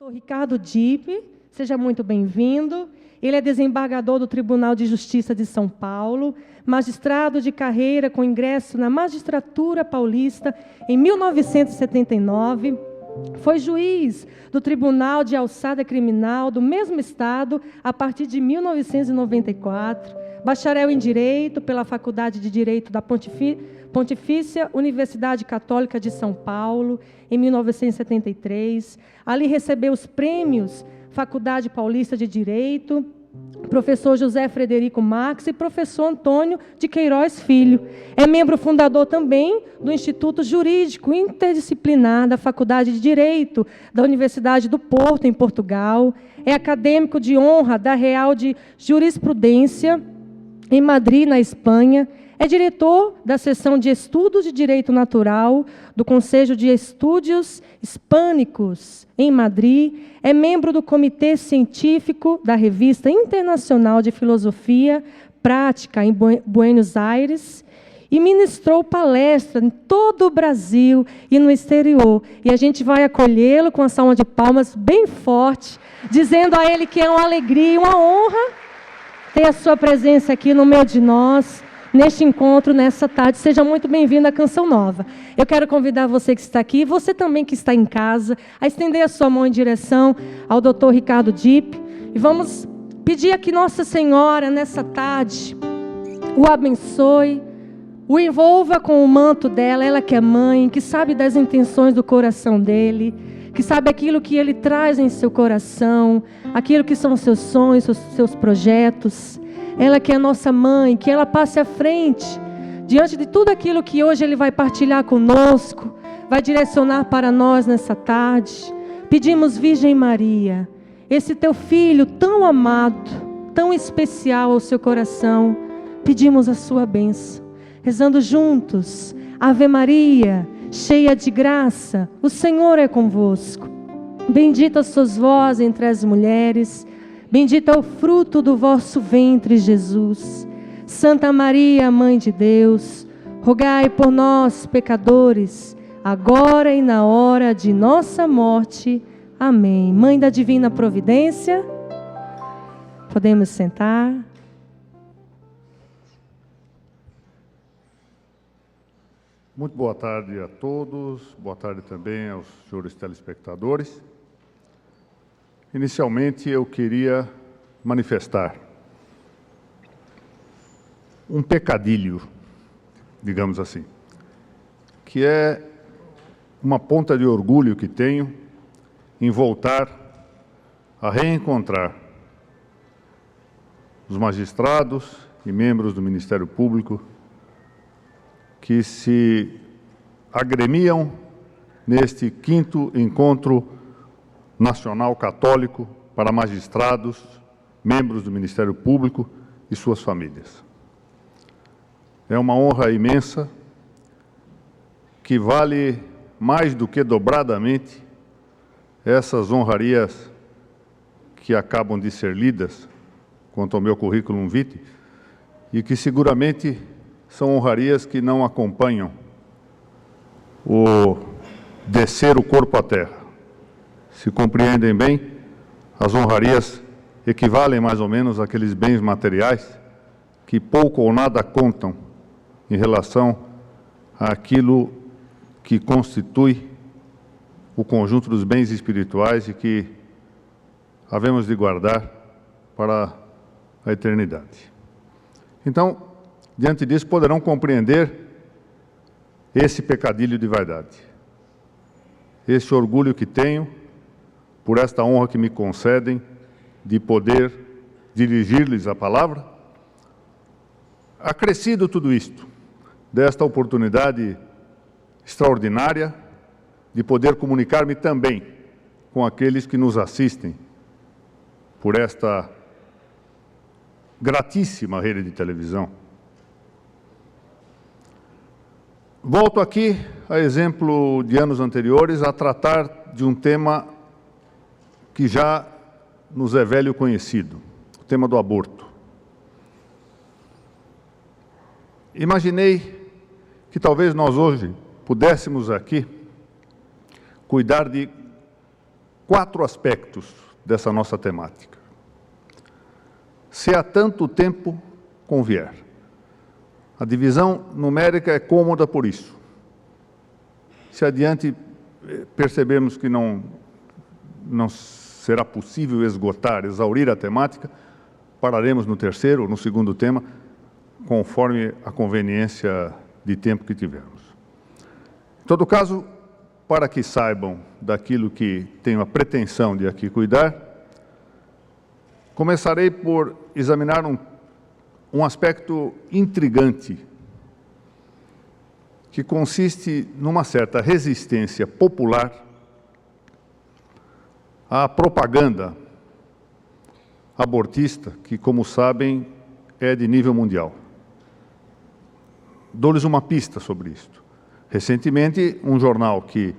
Doutor Ricardo Dipp, seja muito bem-vindo. Ele é desembargador do Tribunal de Justiça de São Paulo, magistrado de carreira com ingresso na Magistratura Paulista em 1979, foi juiz do Tribunal de Alçada Criminal do mesmo estado a partir de 1994, bacharel em Direito pela Faculdade de Direito da Pontifícia Universidade Católica de São Paulo, em 1973. Ali recebeu os prêmios Faculdade Paulista de Direito, professor José Frederico Marques e professor Antônio de Queiroz Filho. É membro fundador também do Instituto Jurídico Interdisciplinar da Faculdade de Direito da Universidade do Porto, em Portugal. É acadêmico de honra da Real de Jurisprudência, em Madrid, na Espanha. É diretor da seção de Estudos de Direito Natural do Conselho de Estudos Hispânicos, em Madrid. É membro do Comitê Científico da Revista Internacional de Filosofia Prática, em Buenos Aires. E ministrou palestra em todo o Brasil e no exterior. E a gente vai acolhê-lo com uma salva de palmas bem forte, dizendo a ele que é uma alegria, uma honra ter a sua presença aqui no meio de nós, neste encontro, nessa tarde. Seja muito bem-vindo à Canção Nova. Eu quero convidar você que está aqui, você também que está em casa, a estender a sua mão em direção ao doutor Ricardo Dipp. E vamos pedir a que Nossa Senhora, nessa tarde, o abençoe, o envolva com o manto dela, ela que é mãe, que sabe das intenções do coração dele, que sabe aquilo que ele traz em seu coração, aquilo que são seus sonhos, seus projetos. Ela que é nossa mãe, que ela passe à frente, diante de tudo aquilo que hoje ele vai partilhar conosco, vai direcionar para nós nessa tarde. Pedimos, Virgem Maria, esse teu filho tão amado, tão especial ao seu coração, pedimos a sua bênção, rezando juntos. Ave Maria, cheia de graça, o Senhor é convosco. Bendita sois vós entre as mulheres, bendito é o fruto do vosso ventre, Jesus. Santa Maria, Mãe de Deus, rogai por nós, pecadores, agora e na hora de nossa morte. Amém. Mãe da Divina Providência, podemos sentar. Muito boa tarde a todos, boa tarde também aos senhores telespectadores. Inicialmente, eu queria manifestar um pecadilho, digamos assim, que é uma ponta de orgulho que tenho em voltar a reencontrar os magistrados e membros do Ministério Público que se agremiam neste 5º encontro nacional católico para magistrados, membros do Ministério Público e suas famílias. É uma honra imensa que vale mais do que dobradamente essas honrarias que acabam de ser lidas quanto ao meu currículo vitae e que seguramente são honrarias que não acompanham o descer o corpo à terra. Se compreendem bem, as honrarias equivalem mais ou menos àqueles bens materiais que pouco ou nada contam em relação àquilo que constitui o conjunto dos bens espirituais e que havemos de guardar para a eternidade. Então, diante disso, poderão compreender esse pecadilho de vaidade, esse orgulho que tenho por esta honra que me concedem de poder dirigir-lhes a palavra. Acrescido tudo isto, desta oportunidade extraordinária de poder comunicar-me também com aqueles que nos assistem por esta gratíssima rede de televisão. Volto aqui, a exemplo de anos anteriores, a tratar de um tema que já nos é velho conhecido, o tema do aborto. Imaginei que talvez nós hoje pudéssemos aqui cuidar de 4 aspectos dessa nossa temática. Se há tanto tempo convier. A divisão numérica é cômoda por isso. Se adiante percebemos que não será possível esgotar, exaurir a temática, pararemos no terceiro ou no segundo tema, conforme a conveniência de tempo que tivermos. Em todo caso, para que saibam daquilo que tenho a pretensão de aqui cuidar, começarei por examinar um aspecto intrigante, que consiste numa certa resistência popular à propaganda abortista, que, como sabem, é de nível mundial. Dou-lhes uma pista sobre isto. Recentemente, um jornal que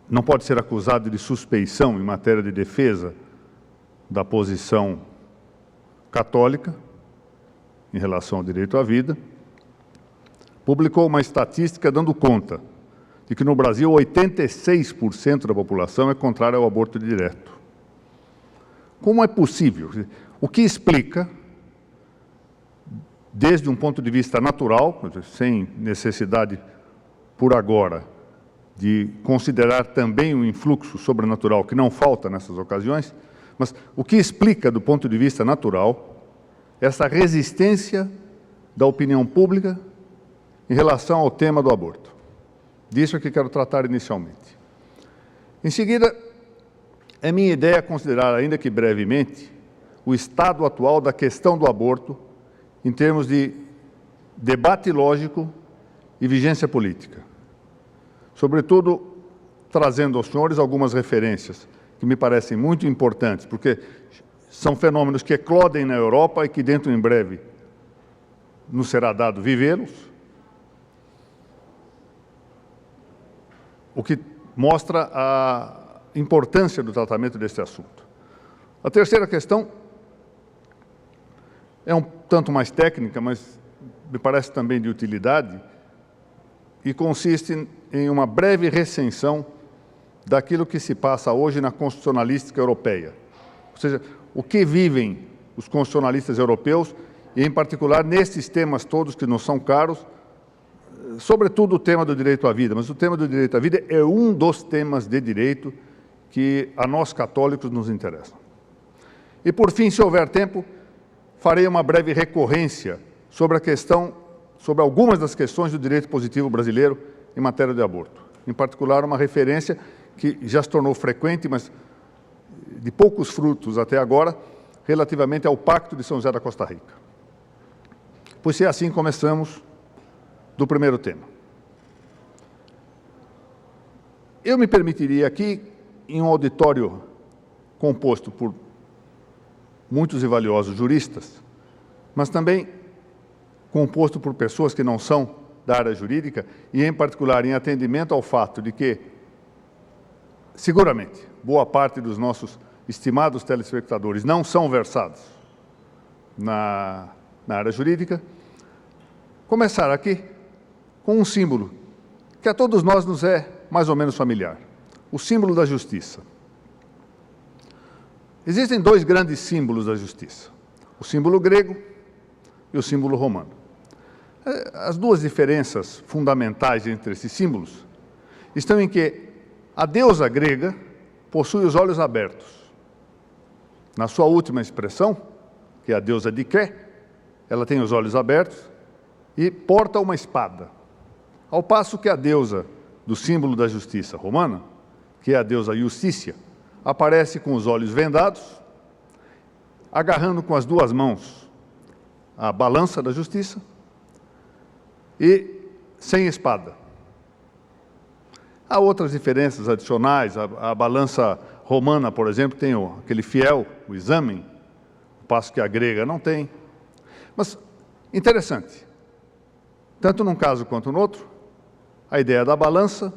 não pode ser acusado de suspeição em matéria de defesa da posição católica em relação ao direito à vida, publicou uma estatística dando conta de que no Brasil 86% da população é contrária ao aborto direto. Como é possível? O que explica, desde um ponto de vista natural, sem necessidade por agora de considerar também um influxo sobrenatural que não falta nessas ocasiões, mas o que explica, do ponto de vista natural, essa resistência da opinião pública em relação ao tema do aborto. Disso é que quero tratar inicialmente. Em seguida, é minha ideia considerar, ainda que brevemente, o estado atual da questão do aborto em termos de debate lógico e vigência política. Sobretudo, trazendo aos senhores algumas referências que me parecem muito importantes, porque são fenômenos que eclodem na Europa e que dentro em breve nos será dado vivê-los, o que mostra a importância do tratamento deste assunto. A terceira questão é um tanto mais técnica, mas me parece também de utilidade, e consiste em uma breve recensão daquilo que se passa hoje na constitucionalística europeia. Ou seja, o que vivem os constitucionalistas europeus, e em particular nesses temas todos que nos são caros, sobretudo o tema do direito à vida, mas o tema do direito à vida é um dos temas de direito que a nós católicos nos interessam. E por fim, se houver tempo, farei uma breve recorrência sobre sobre algumas das questões do direito positivo brasileiro em matéria de aborto. Em particular, uma referência que já se tornou frequente, mas de poucos frutos até agora, relativamente ao Pacto de São José da Costa Rica. Pois se é assim, começamos do primeiro tema. Eu me permitiria aqui, em um auditório composto por muitos e valiosos juristas, mas também composto por pessoas que não são da área jurídica, e em particular em atendimento ao fato de que, seguramente, boa parte dos nossos estimados telespectadores não são versados na área jurídica, começar aqui com um símbolo que a todos nós nos é mais ou menos familiar, o símbolo da justiça. Existem dois grandes símbolos da justiça, o símbolo grego e o símbolo romano. As duas diferenças fundamentais entre esses símbolos estão em que a deusa grega possui os olhos abertos. Na sua última expressão, que é a deusa Diké, ela tem os olhos abertos e porta uma espada. Ao passo que a deusa do símbolo da justiça romana, que é a deusa Iustícia, aparece com os olhos vendados, agarrando com as duas mãos a balança da justiça e sem espada. Há outras diferenças adicionais. A balança romana, por exemplo, tem aquele fiel, o exame, ao passo que a grega não tem. Mas, interessante, tanto num caso quanto no outro, a ideia da balança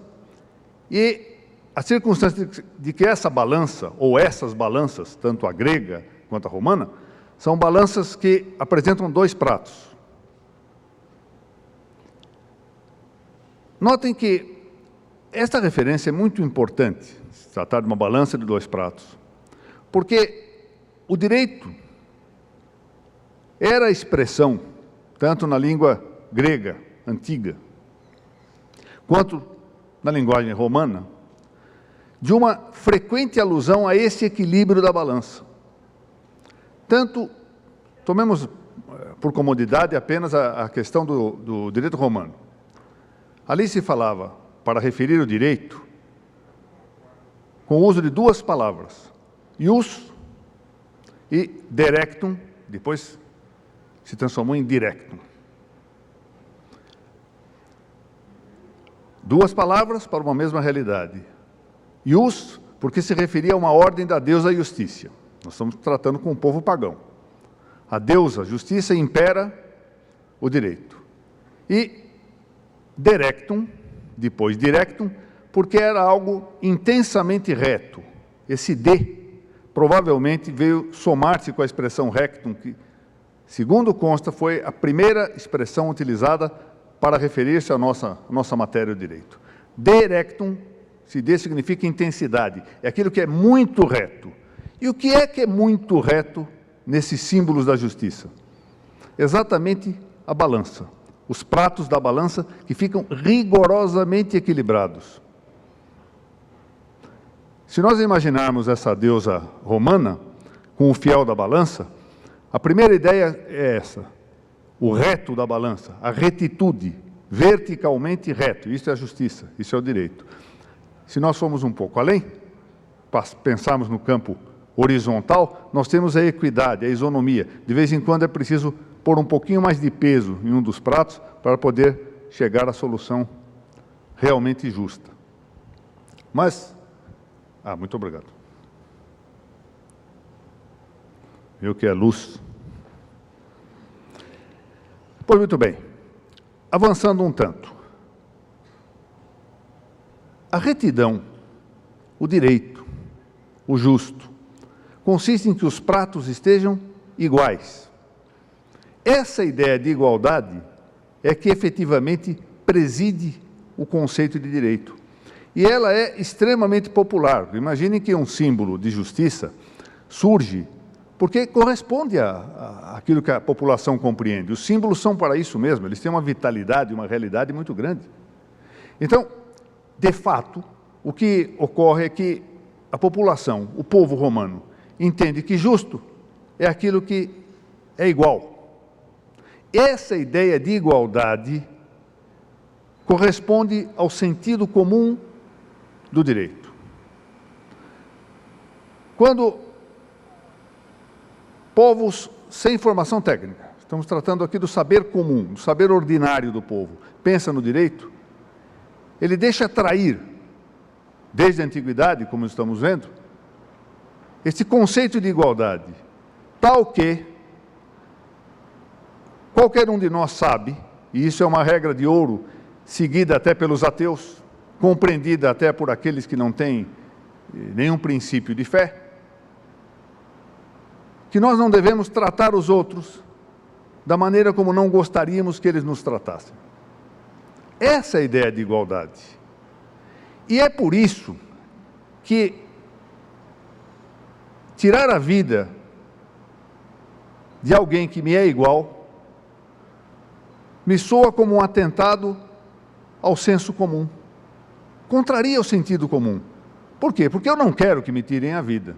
e a circunstância de que essa balança, ou essas balanças, tanto a grega quanto a romana, são balanças que apresentam dois pratos. Notem que esta referência é muito importante, se tratar de uma balança de 2 pratos, porque o direito era a expressão, tanto na língua grega antiga, quanto na linguagem romana, de uma frequente alusão a esse equilíbrio da balança. Tanto, tomemos por comodidade apenas a questão do direito romano. Ali se falava, para referir o direito, com o uso de 2 palavras, ius e directum, depois se transformou em directum. 2 palavras para uma mesma realidade. Ius, porque se referia a uma ordem da deusa Justitia. Nós estamos tratando com o povo pagão. A deusa Justiça impera o direito. E directum, depois directum, porque era algo intensamente reto. Esse de, provavelmente, veio somar-se com a expressão rectum, que, segundo consta, foi a primeira expressão utilizada para referir-se à nossa matéria do direito. Directum, se de significa intensidade, é aquilo que é muito reto. E o que é muito reto nesses símbolos da justiça? Exatamente a balança. Os pratos da balança que ficam rigorosamente equilibrados. Se nós imaginarmos essa deusa romana com o fiel da balança, a primeira ideia é essa, o reto da balança, a retitude, verticalmente reto, isso é a justiça, isso é o direito. Se nós formos um pouco além, pensarmos no campo horizontal, nós temos a equidade, a isonomia. De vez em quando é preciso pôr um pouquinho mais de peso em um dos pratos para poder chegar à solução realmente justa. Mas, muito obrigado. Viu que é luz. Pois muito bem, avançando um tanto. A retidão, o direito, o justo, consiste em que os pratos estejam iguais. Essa ideia de igualdade é que efetivamente preside o conceito de direito. E ela é extremamente popular. Imaginem que um símbolo de justiça surge porque corresponde àquilo que a população compreende. Os símbolos são para isso mesmo, eles têm uma vitalidade, uma realidade muito grande. Então, de fato, o que ocorre é que a população, o povo romano, entende que justo é aquilo que é igual. Essa ideia de igualdade corresponde ao sentido comum do direito. Quando povos sem formação técnica, estamos tratando aqui do saber comum, do saber ordinário do povo, pensa no direito, ele deixa atrair, desde a antiguidade, como estamos vendo, esse conceito de igualdade, tal que qualquer um de nós sabe, e isso é uma regra de ouro, seguida até pelos ateus, compreendida até por aqueles que não têm nenhum princípio de fé, que nós não devemos tratar os outros da maneira como não gostaríamos que eles nos tratassem. Essa é a ideia de igualdade. E é por isso que tirar a vida de alguém que me é igual me soa como um atentado ao senso comum. Contraria o sentido comum. Por quê? Porque eu não quero que me tirem a vida.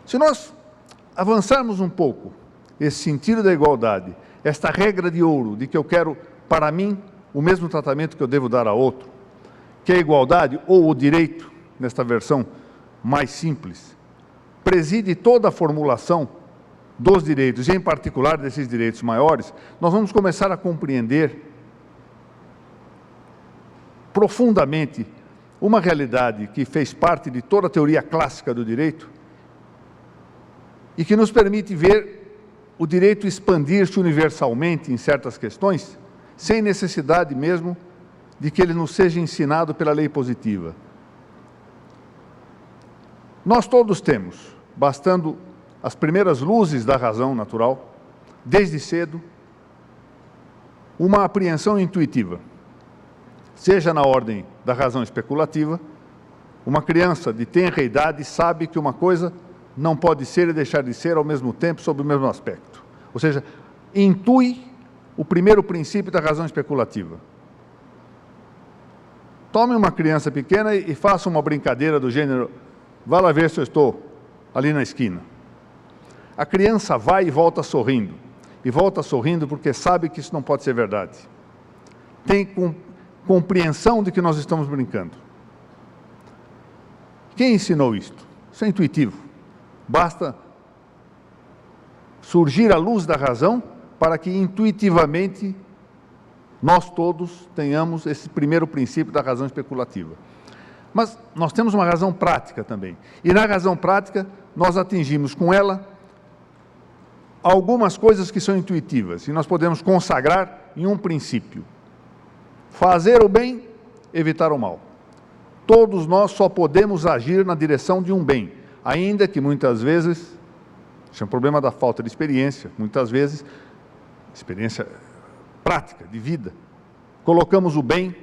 Se nós avançarmos um pouco esse sentido da igualdade, esta regra de ouro de que eu quero para mim o mesmo tratamento que eu devo dar a outro, que a igualdade ou o direito, nesta versão mais simples, preside toda a formulação dos direitos, e em particular desses direitos maiores, nós vamos começar a compreender profundamente uma realidade que fez parte de toda a teoria clássica do direito e que nos permite ver o direito expandir-se universalmente em certas questões, sem necessidade mesmo de que ele nos seja ensinado pela lei positiva. Nós todos temos, bastando as primeiras luzes da razão natural, desde cedo, uma apreensão intuitiva. seja na ordem da razão especulativa. Uma criança de tenra idade sabe que uma coisa não pode ser e deixar de ser ao mesmo tempo, sob o mesmo aspecto. Ou seja, intui o primeiro princípio da razão especulativa. Tome uma criança pequena e faça uma brincadeira do gênero: vá lá ver se eu estou ali na esquina. A criança vai e volta sorrindo. E volta sorrindo porque sabe que isso não pode ser verdade. Tem compreensão de que nós estamos brincando. Quem ensinou isto? Isso é intuitivo. Basta surgir a luz da razão para que intuitivamente nós todos tenhamos esse primeiro princípio da razão especulativa. Mas nós temos uma razão prática também. E na razão prática, nós atingimos com ela algumas coisas que são intuitivas. E nós podemos consagrar em um princípio: fazer o bem, evitar o mal. Todos nós só podemos agir na direção de um bem, ainda que muitas vezes, isso é um problema da falta de experiência, muitas vezes, experiência prática, de vida, colocamos o bem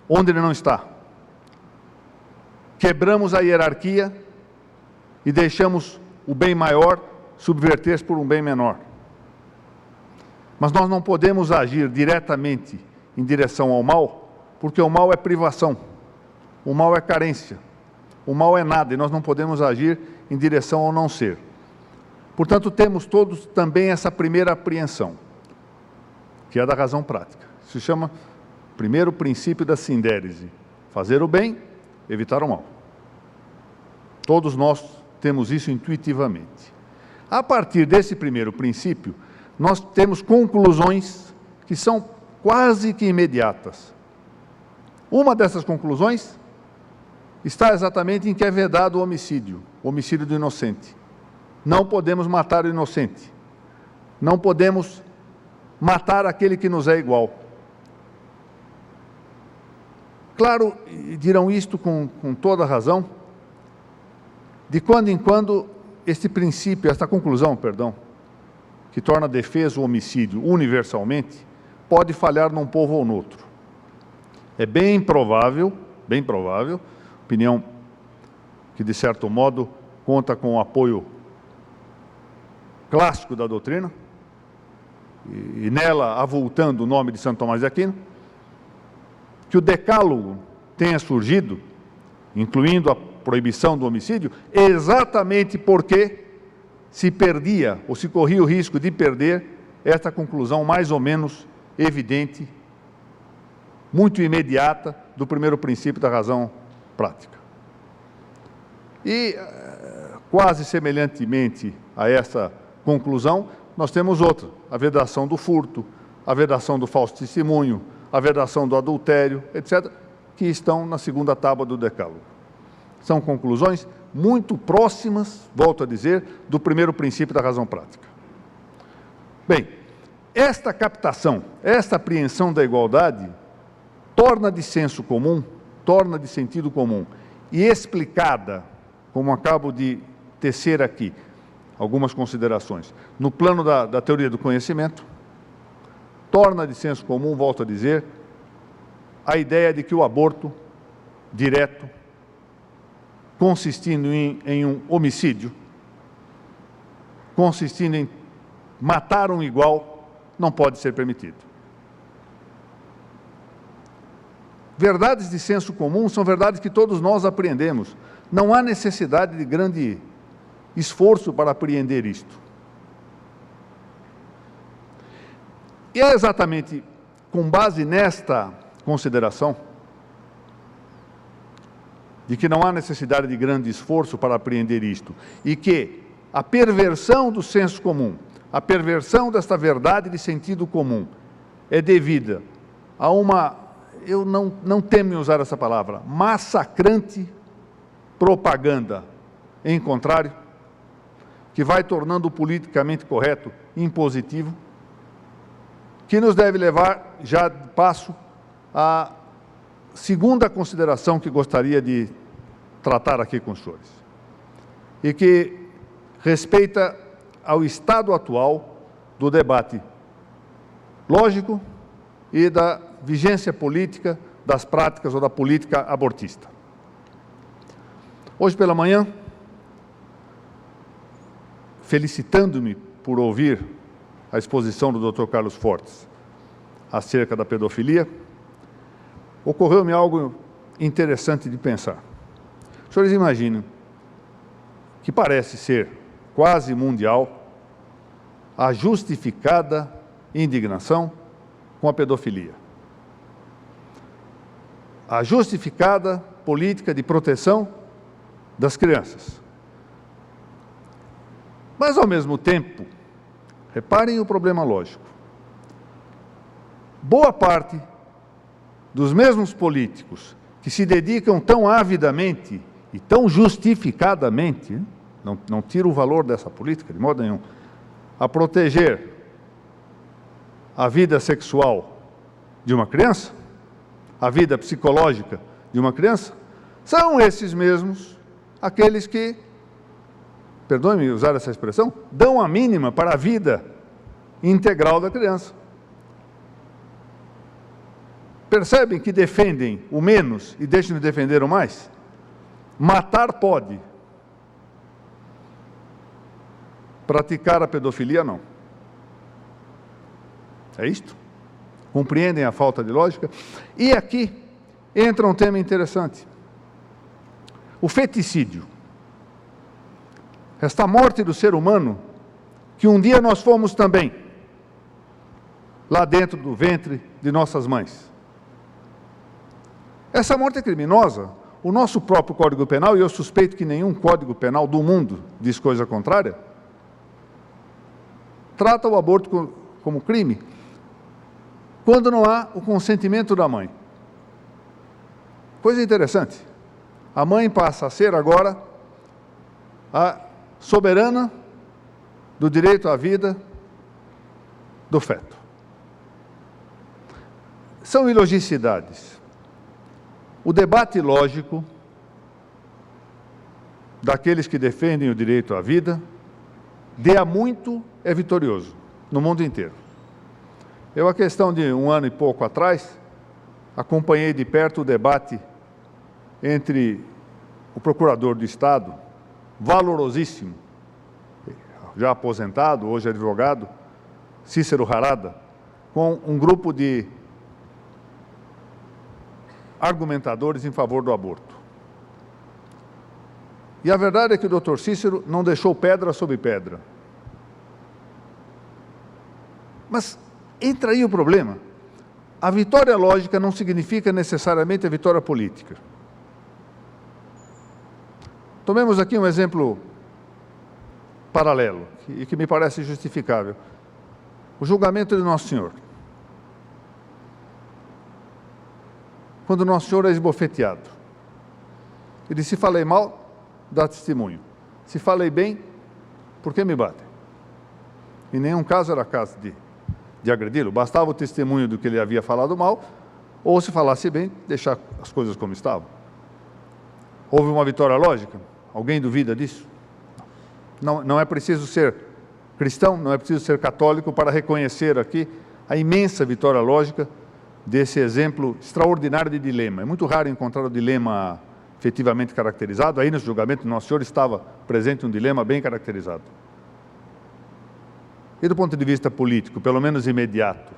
onde ele não está. Quebramos a hierarquia e deixamos o bem maior subverter-se por um bem menor. Mas nós não podemos agir diretamente em direção ao mal, porque o mal é privação, o mal é carência, o mal é nada, e nós não podemos agir em direção ao não ser. Portanto, temos todos também essa primeira apreensão, que é da razão prática. Se chama primeiro princípio da sindérese: fazer o bem, evitar o mal. Todos nós temos isso intuitivamente. A partir desse primeiro princípio, nós temos conclusões que são quase que imediatas. Uma dessas conclusões está exatamente em que é vedado o homicídio do inocente. Não podemos matar o inocente. Não podemos matar aquele que nos é igual. Claro, dirão isto com toda razão, de quando em quando este princípio, esta conclusão, que torna defeso o homicídio universalmente, pode falhar num povo ou noutro. É bem provável, opinião que de certo modo conta com o apoio clássico da doutrina, e nela avultando o nome de Santo Tomás de Aquino, que o decálogo tenha surgido, incluindo a proibição do homicídio, exatamente porque se perdia, ou se corria o risco de perder, esta conclusão mais ou menos evidente, muito imediata, do primeiro princípio da razão prática. E, quase semelhantemente a essa conclusão, nós temos outra: a vedação do furto, a vedação do falso testemunho, a vedação do adultério, etc., que estão na segunda tábua do decálogo. São conclusões muito próximas, volto a dizer, do primeiro princípio da razão prática. Bem, esta captação, esta apreensão da igualdade, torna de senso comum, torna de sentido comum, e explicada, como acabo de tecer aqui, algumas considerações, no plano da teoria do conhecimento, torna de senso comum, volto a dizer, a ideia de que o aborto direto, consistindo em um homicídio, consistindo em matar um igual, não pode ser permitido. Verdades de senso comum são verdades que todos nós apreendemos. Não há necessidade de grande esforço para apreender isto. E é exatamente com base nesta consideração, de que não há necessidade de grande esforço para apreender isto, e que a perversão do senso comum, a perversão desta verdade de sentido comum, é devida a uma, eu não temo em usar essa palavra, massacrante propaganda em contrário, que vai tornando o politicamente correto impositivo, que nos deve levar, já de passo, à segunda consideração que gostaria de tratar aqui com os senhores, e que respeita ao estado atual do debate lógico e da vigência política das práticas ou da política abortista. Hoje pela manhã, felicitando-me por ouvir a exposição do Dr. Carlos Fortes acerca da pedofilia, ocorreu-me algo interessante de pensar. Os senhores imaginam que parece ser quase mundial a justificada indignação com a pedofilia. A justificada política de proteção das crianças. Mas, ao mesmo tempo, reparem o problema lógico. Boa parte dos mesmos políticos que se dedicam tão avidamente e tão justificadamente, não tiro o valor dessa política de modo nenhum, a proteger a vida sexual de uma criança, a vida psicológica de uma criança, são esses mesmos aqueles que, perdoe-me usar essa expressão, dão a mínima para a vida integral da criança. Percebem que defendem o menos e deixam de defender o mais? Matar pode. Praticar a pedofilia, não. É isto? Compreendem a falta de lógica? E aqui entra um tema interessante. O feticídio. Esta morte do ser humano, que um dia nós fomos também, lá dentro do ventre de nossas mães. Essa morte é criminosa. O nosso próprio Código Penal, e eu suspeito que nenhum Código Penal do mundo diz coisa contrária, trata o aborto como crime, quando não há o consentimento da mãe. Coisa interessante. A mãe passa a ser agora a soberana do direito à vida do feto. São ilogicidades. O debate lógico daqueles que defendem o direito à vida, de há muito é vitorioso, no mundo inteiro. Eu, há questão de um ano e pouco atrás, acompanhei de perto o debate entre o procurador do Estado, valorosíssimo, já aposentado, hoje advogado, Cícero Harada, com um grupo de argumentadores em favor do aborto. E a verdade é que o doutor Cícero não deixou pedra sobre pedra. Mas entra aí o problema. A vitória lógica não significa necessariamente a vitória política. Tomemos aqui um exemplo paralelo, e que me parece justificável. O julgamento de Nosso Senhor. Quando Nosso Senhor é esbofeteado. Ele disse: se falei mal, dá testemunho. Se falei bem, por que me batem? Em nenhum caso era caso de agredi-lo. Bastava o testemunho do que ele havia falado mal, ou se falasse bem, deixar as coisas como estavam. Houve uma vitória lógica? Alguém duvida disso? Não é preciso ser cristão, não é preciso ser católico para reconhecer aqui a imensa vitória lógica desse exemplo extraordinário de dilema. É muito raro encontrar o dilema efetivamente caracterizado. Aí no julgamento do Nosso Senhor estava presente um dilema bem caracterizado. E do ponto de vista político, pelo menos imediato,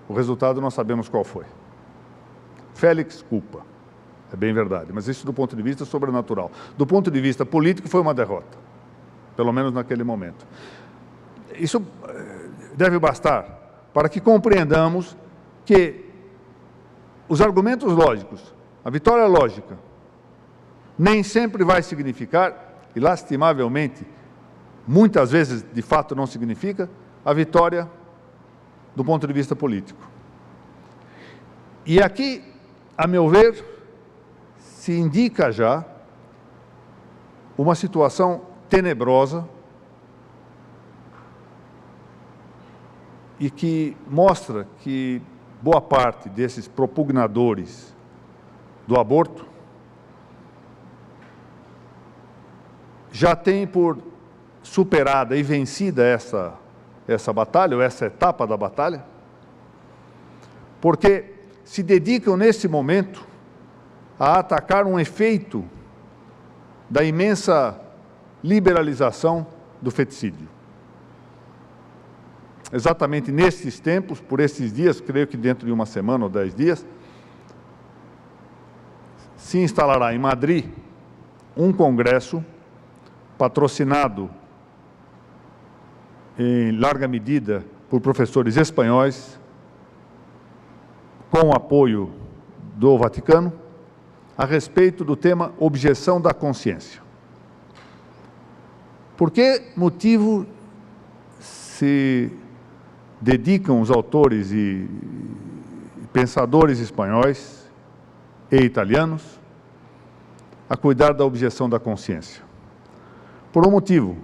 o resultado nós sabemos qual foi. Félix culpa, é bem verdade, mas isso do ponto de vista sobrenatural. Do ponto de vista político foi uma derrota, pelo menos naquele momento. Isso deve bastar para que compreendamos que os argumentos lógicos, a vitória lógica, nem sempre vai significar, e lastimavelmente, muitas vezes, de fato, não significa, a vitória do ponto de vista político. E aqui, a meu ver, se indica já uma situação tenebrosa e que mostra que boa parte desses propugnadores do aborto já tem por superada e vencida essa batalha, ou essa etapa da batalha, porque se dedicam nesse momento a atacar um efeito da imensa liberalização do feticídio. Exatamente nesses tempos, por esses dias, creio que dentro de uma semana ou 10 dias, se instalará em Madrid um congresso patrocinado em larga medida por professores espanhóis, com o apoio do Vaticano, a respeito do tema objeção da consciência. Por que motivo se dedicam os autores e pensadores espanhóis e italianos a cuidar da objeção da consciência? Por um motivo: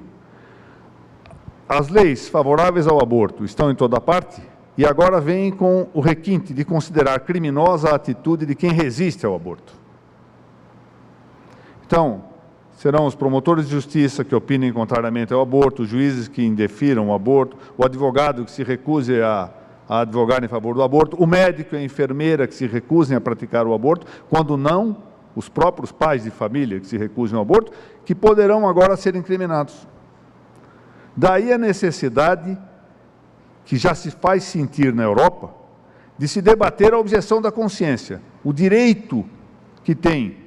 as leis favoráveis ao aborto estão em toda parte e agora vêm com o requinte de considerar criminosa a atitude de quem resiste ao aborto. Então, serão os promotores de justiça que opinem contrariamente ao aborto, os juízes que indefiram o aborto, o advogado que se recuse a advogar em favor do aborto, o médico e a enfermeira que se recusem a praticar o aborto, quando não, os próprios pais de família que se recusem ao aborto, que poderão agora ser incriminados. Daí a necessidade, que já se faz sentir na Europa, de se debater a objeção da consciência, o direito que tem,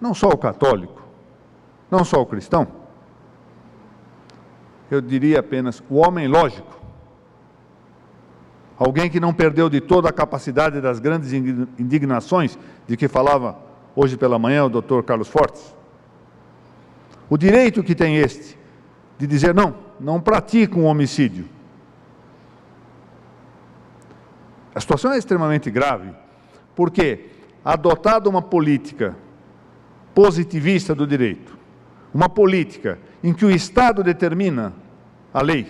não só o católico, não só o cristão, eu diria apenas o homem lógico, alguém que não perdeu de toda a capacidade das grandes indignações de que falava hoje pela manhã o Dr. Carlos Fortes. O direito que tem este de dizer não pratica um homicídio. A situação é extremamente grave, porque adotada uma política positivista do direito, uma política em que o Estado determina a lei,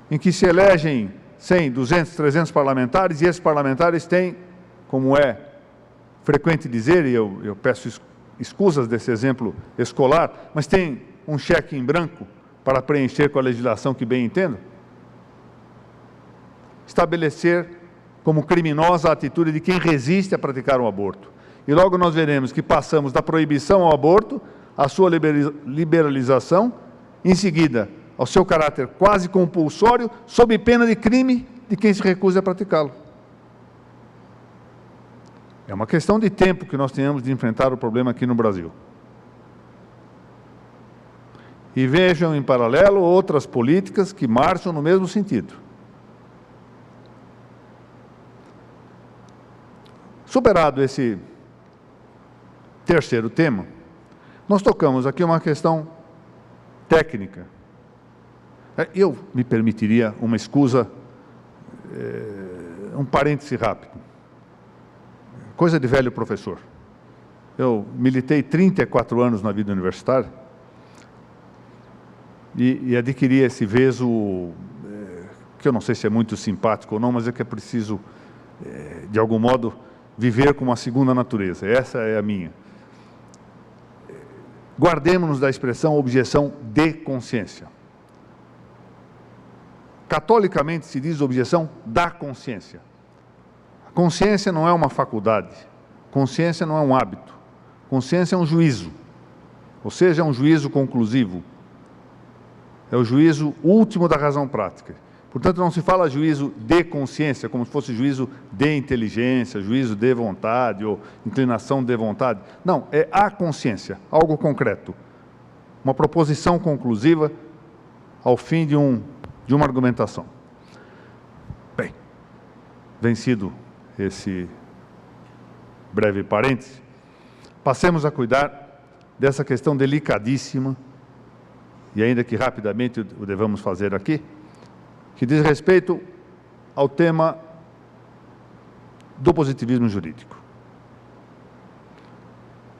em que se elegem 100, 200, 300 parlamentares, e esses parlamentares têm, como é frequente dizer, e eu peço escusas desse exemplo escolar, mas tem um cheque em branco para preencher com a legislação que bem entendo, estabelecer como criminosa a atitude de quem resiste a praticar um aborto. E logo nós veremos que passamos da proibição ao aborto, à sua liberalização, em seguida ao seu caráter quase compulsório, sob pena de crime de quem se recusa a praticá-lo. É uma questão de tempo que nós tenhamos de enfrentar o problema aqui no Brasil. E vejam em paralelo outras políticas que marcham no mesmo sentido. Superado esse terceiro tema, nós tocamos aqui uma questão técnica. Eu me permitiria uma escusa, um parêntese rápido. Coisa de velho professor. Eu militei 34 anos na vida universitária e adquiri esse veso, que eu não sei se é muito simpático ou não, mas é que é preciso, de algum modo, viver com uma segunda natureza. Essa é a minha. Guardemos-nos da expressão objeção de consciência. Catolicamente se diz objeção da consciência. A consciência não é uma faculdade, consciência não é um hábito, consciência é um juízo, ou seja, é um juízo conclusivo, é o juízo último da razão prática. Portanto, não se fala juízo de consciência, como se fosse juízo de inteligência, juízo de vontade ou inclinação de vontade. Não, é a consciência, algo concreto, uma proposição conclusiva ao fim de uma argumentação. Bem, vencido esse breve parêntese, passemos a cuidar dessa questão delicadíssima, e ainda que rapidamente o devamos fazer aqui, que diz respeito ao tema do positivismo jurídico,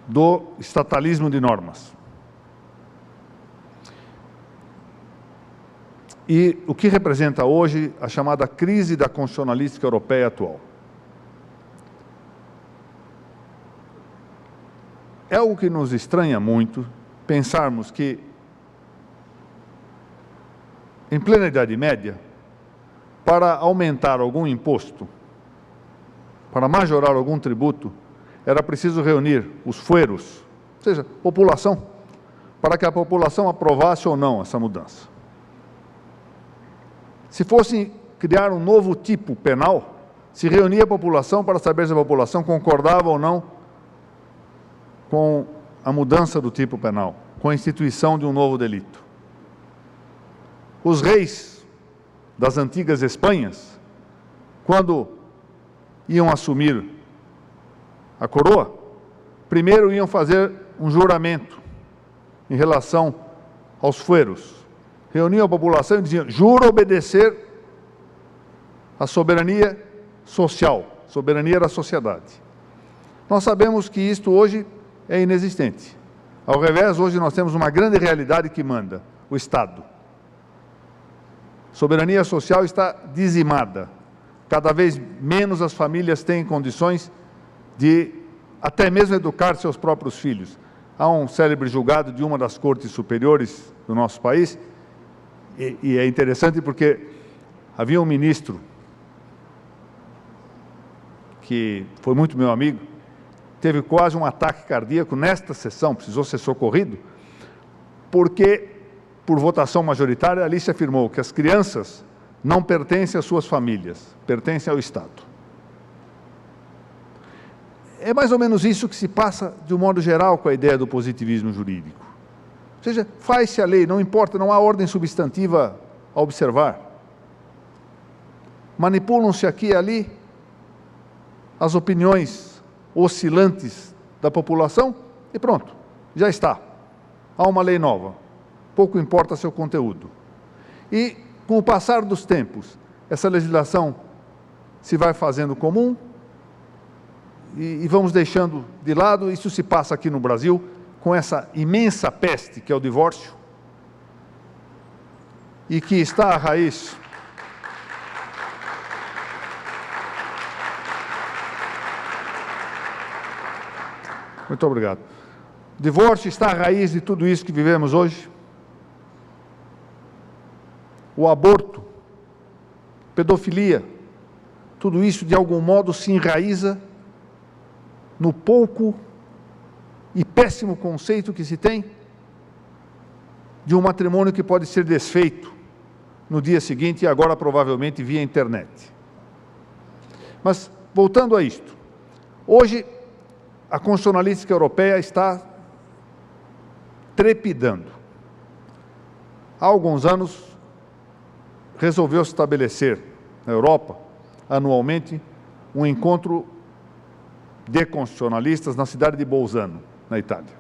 do estatalismo de normas. E o que representa hoje a chamada crise da constitucionalística europeia atual. É algo que nos estranha muito pensarmos que, em plena Idade Média, para aumentar algum imposto, para majorar algum tributo, era preciso reunir os fueros, ou seja, população, para que a população aprovasse ou não essa mudança. Se fosse criar um novo tipo penal, se reunia a população para saber se a população concordava ou não com a mudança do tipo penal, com a instituição de um novo delito. Os reis das antigas Espanhas, quando iam assumir a coroa, primeiro iam fazer um juramento em relação aos fueros. Reuniam a população e diziam: juro obedecer à soberania social, soberania da sociedade. Nós sabemos que isto hoje é inexistente. Ao revés, hoje nós temos uma grande realidade que manda: o Estado. Soberania social está dizimada. Cada vez menos as famílias têm condições de até mesmo educar seus próprios filhos. Há um célebre julgado de uma das cortes superiores do nosso país, e é interessante porque havia um ministro que foi muito meu amigo, teve quase um ataque cardíaco nesta sessão, precisou ser socorrido, porque, por votação majoritária, ali se afirmou que as crianças não pertencem às suas famílias, pertencem ao Estado. É mais ou menos isso que se passa, de um modo geral, com a ideia do positivismo jurídico. Ou seja, faz-se a lei, não importa, não há ordem substantiva a observar. Manipulam-se aqui e ali as opiniões oscilantes da população e pronto, já está. Há uma lei nova, pouco importa seu conteúdo. E, com o passar dos tempos, essa legislação se vai fazendo comum e vamos deixando de lado. Isso se passa aqui no Brasil, com essa imensa peste que é o divórcio, e que está à raiz Muito obrigado. O divórcio está à raiz de tudo isso que vivemos hoje. O aborto, pedofilia, tudo isso de algum modo se enraiza no pouco e péssimo conceito que se tem de um matrimônio que pode ser desfeito no dia seguinte e agora provavelmente via internet. Mas, voltando a isto, hoje a constitucionalística europeia está trepidando. Há alguns anos resolveu estabelecer na Europa, anualmente, um encontro de constitucionalistas na cidade de Bolzano, na Itália.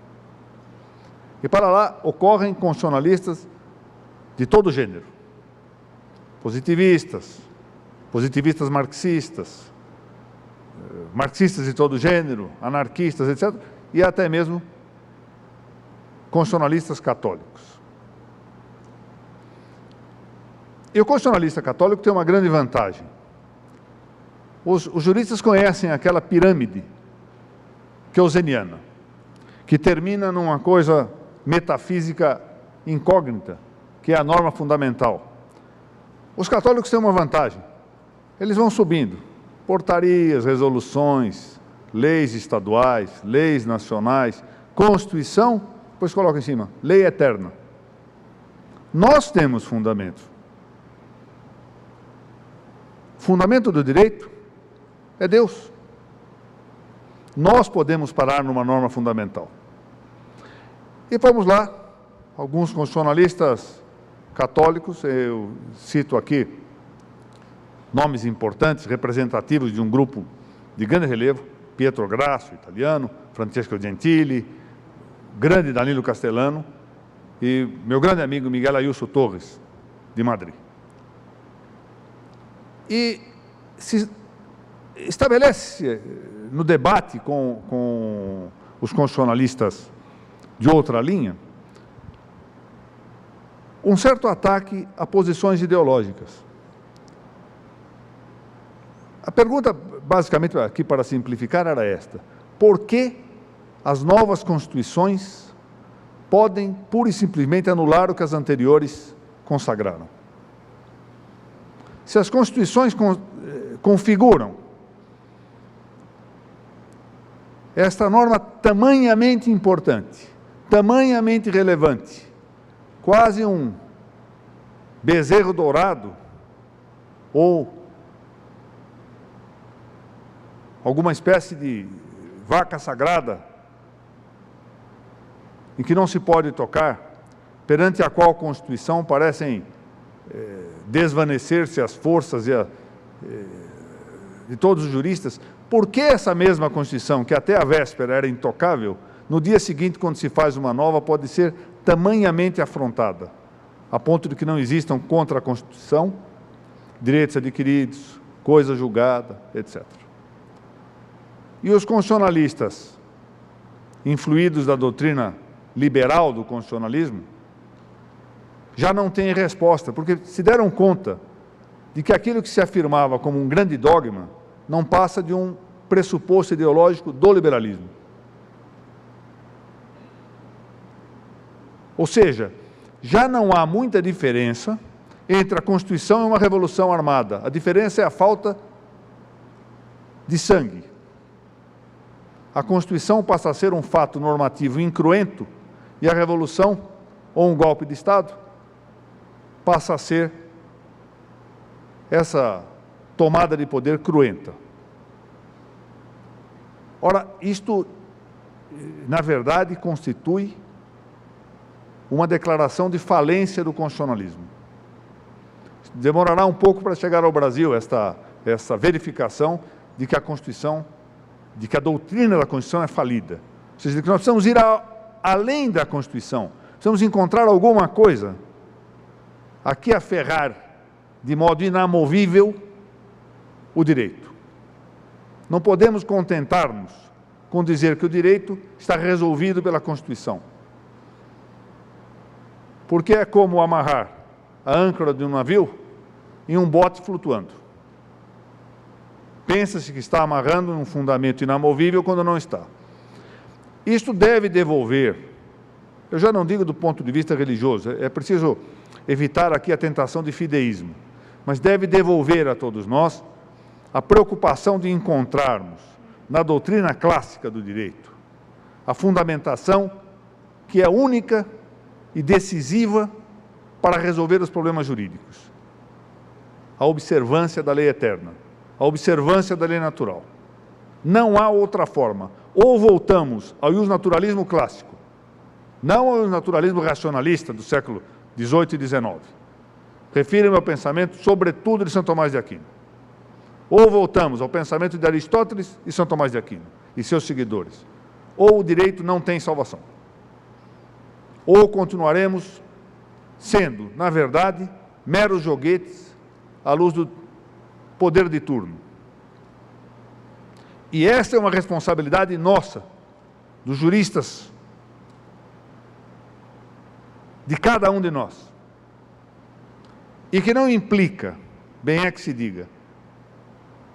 E para lá ocorrem constitucionalistas de todo gênero, positivistas, positivistas marxistas, marxistas de todo gênero, anarquistas, etc., e até mesmo constitucionalistas católicos. E o constitucionalista católico tem uma grande vantagem. Os juristas conhecem aquela pirâmide keynesiana, que termina numa coisa metafísica incógnita, que é a norma fundamental. Os católicos têm uma vantagem. Eles vão subindo. Portarias, resoluções, leis estaduais, leis nacionais, Constituição, depois coloca em cima, lei eterna. Nós temos fundamento. Fundamento do direito é Deus. Nós podemos parar numa norma fundamental. E vamos lá, alguns constitucionalistas católicos, eu cito aqui nomes importantes, representativos de um grupo de grande relevo: Pietro Grasso, italiano, Francesco Gentili, grande Danilo Castellano e meu grande amigo Miguel Ayuso Torres, de Madrid. E se estabelece no debate com os constitucionalistas de outra linha um certo ataque a posições ideológicas. A pergunta, basicamente, aqui para simplificar, era esta: por que as novas constituições podem, pura e simplesmente, anular o que as anteriores consagraram? se as constituições configuram esta norma tamanhamente importante, tamanhamente relevante, quase um bezerro dourado, ou alguma espécie de vaca sagrada, em que não se pode tocar, perante a qual a Constituição parecem desvanecer-se as forças de todos os juristas. Por que essa mesma Constituição, que até a véspera era intocável, no dia seguinte, quando se faz uma nova, pode ser tamanhamente afrontada, a ponto de que não existam contra a Constituição direitos adquiridos, coisa julgada, etc. E os constitucionalistas, influídos da doutrina liberal do constitucionalismo, já não têm resposta, porque se deram conta de que aquilo que se afirmava como um grande dogma não passa de um pressuposto ideológico do liberalismo. Ou seja, já não há muita diferença entre a Constituição e uma revolução armada. A diferença é a falta de sangue. A Constituição passa a ser um fato normativo incruento e a revolução, ou um golpe de Estado, passa a ser essa tomada de poder cruenta. Ora, isto, na verdade, constitui uma declaração de falência do constitucionalismo. Demorará um pouco para chegar ao Brasil essa verificação de que a Constituição, de que a doutrina da Constituição é falida. Ou seja, de que nós precisamos ir além da Constituição, precisamos encontrar alguma coisa a que aferrar de modo inamovível o direito. Não podemos contentar-nos com dizer que o direito está resolvido pela Constituição. Porque é como amarrar a âncora de um navio em um bote flutuando. Pensa-se que está amarrando um fundamento inamovível quando não está. Isto deve devolver, eu já não digo do ponto de vista religioso, é preciso evitar aqui a tentação de fideísmo, mas deve devolver a todos nós a preocupação de encontrarmos na doutrina clássica do direito a fundamentação que é única e decisiva para resolver os problemas jurídicos. A observância da lei eterna, a observância da lei natural. Não há outra forma. Ou voltamos ao naturalismo clássico, não ao naturalismo racionalista do século XVIII e XIX. Refiro-me ao pensamento, sobretudo, de São Tomás de Aquino. Ou voltamos ao pensamento de Aristóteles e São Tomás de Aquino e seus seguidores. Ou o direito não tem salvação. Ou continuaremos sendo, na verdade, meros joguetes à luz do poder de turno. E essa é uma responsabilidade nossa, dos juristas, de cada um de nós. E que não implica, bem é que se diga,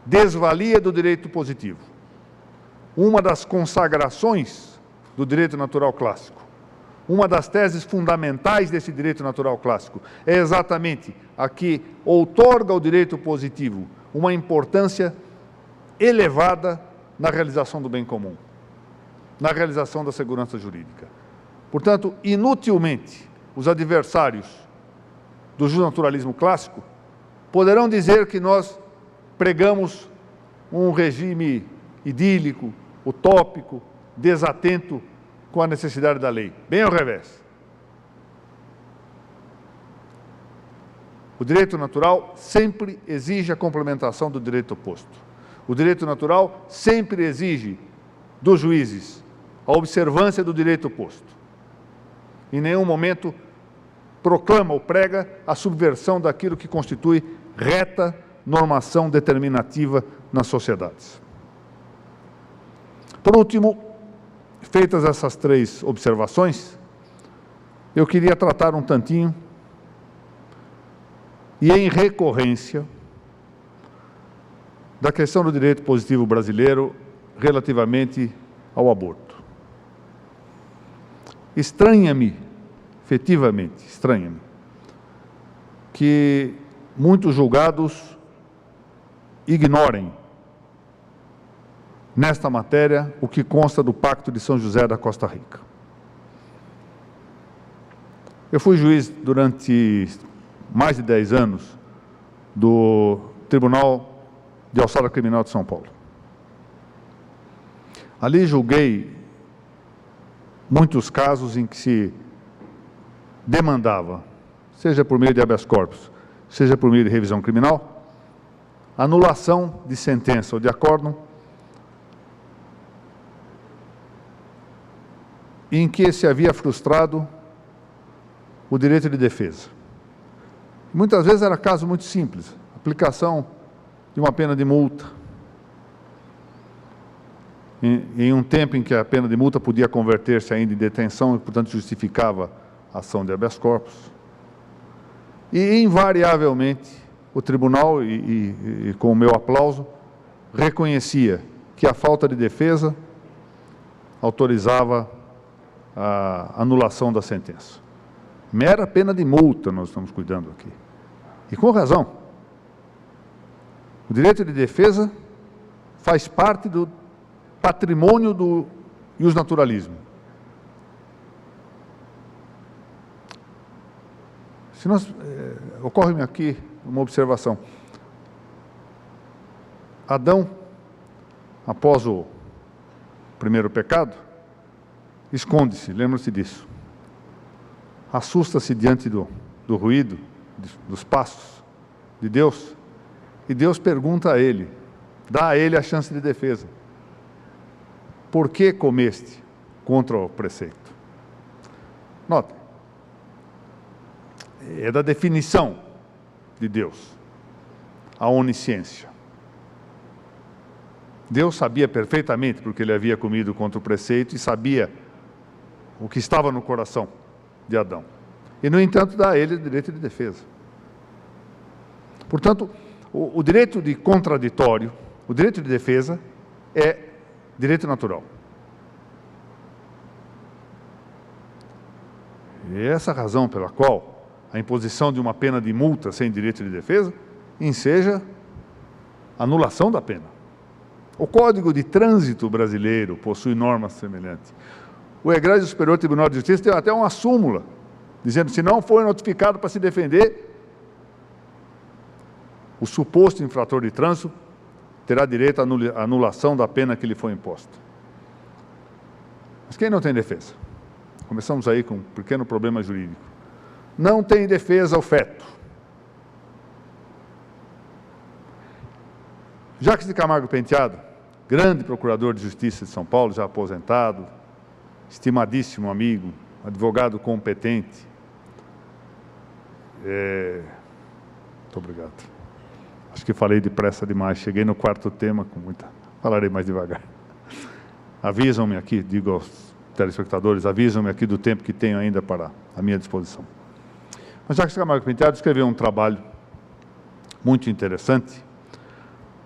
desvalia do direito positivo. Uma das consagrações do direito natural clássico, uma das teses fundamentais desse direito natural clássico, é exatamente a que outorga ao direito positivo uma importância elevada na realização do bem comum, na realização da segurança jurídica. Portanto, inutilmente, os adversários do justnaturalismo clássico poderão dizer que nós pregamos um regime idílico, utópico, desatento com a necessidade da lei. Bem ao revés. O direito natural sempre exige a complementação do direito oposto. O direito natural sempre exige dos juízes a observância do direito oposto. Em nenhum momento proclama ou prega a subversão daquilo que constitui reta normação determinativa nas sociedades. Por último, feitas essas três observações, eu queria tratar um tantinho, e em recorrência, da questão do direito positivo brasileiro relativamente ao aborto. Estranha-me, efetivamente, estranha-me, que muitos julgados ignorem, nesta matéria, o que consta do Pacto de São José da Costa Rica. Eu fui juiz durante mais de 10 anos do Tribunal de Alçada Criminal de São Paulo. Ali julguei muitos casos em que se demandava, seja por meio de habeas corpus, seja por meio de revisão criminal, anulação de sentença ou de acórdão, em que se havia frustrado o direito de defesa. Muitas vezes era caso muito simples, aplicação de uma pena de multa, em um tempo em que a pena de multa podia converter-se ainda em detenção e, portanto, justificava a ação de habeas corpus. E, invariavelmente, o tribunal, e com o meu aplauso, reconhecia que a falta de defesa autorizava a anulação da sentença. Mera pena de multa nós estamos cuidando aqui. E com razão. O direito de defesa faz parte do patrimônio do iusnaturalismo. Ocorre-me aqui uma observação. Adão, após o primeiro pecado, esconde-se, lembra-se disso. Assusta-se diante do ruído, dos passos de Deus, e Deus pergunta a ele, dá a ele a chance de defesa. Por que comeste contra o preceito? Notem, é da definição de Deus, a onisciência. Deus sabia perfeitamente porque ele havia comido contra o preceito e sabia o que estava no coração de Adão. E, no entanto, dá a ele o direito de defesa. Portanto, o direito de contraditório, o direito de defesa, é direito natural. E é essa a razão pela qual a imposição de uma pena de multa sem direito de defesa enseja anulação da pena. O Código de Trânsito brasileiro possui normas semelhantes. O Egrégio Superior Tribunal de Justiça tem até uma súmula, dizendo que se não for notificado para se defender, o suposto infrator de trânsito terá direito à anulação da pena que lhe foi imposta. Mas quem não tem defesa? Começamos aí com um pequeno problema jurídico. Não tem defesa o feto. Jacques de Camargo Penteado, grande procurador de justiça de São Paulo, já aposentado, estimadíssimo amigo, advogado competente. Muito obrigado. Acho que falei depressa demais, cheguei no quarto tema com muita... Falarei mais devagar. Avisam-me aqui, digo aos telespectadores, avisam-me aqui do tempo que tenho ainda para a minha disposição. Mas Jacques de Camargo Penteado escreveu um trabalho muito interessante,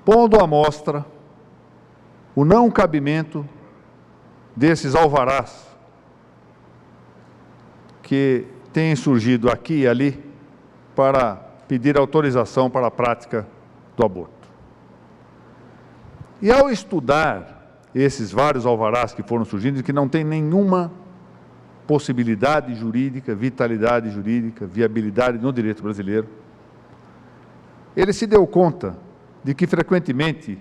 pondo à mostra o não cabimento desses alvarás que têm surgido aqui e ali para pedir autorização para a prática do aborto. E ao estudar esses vários alvarás que foram surgindo, que não tem nenhuma possibilidade jurídica, vitalidade jurídica, viabilidade no direito brasileiro, ele se deu conta de que frequentemente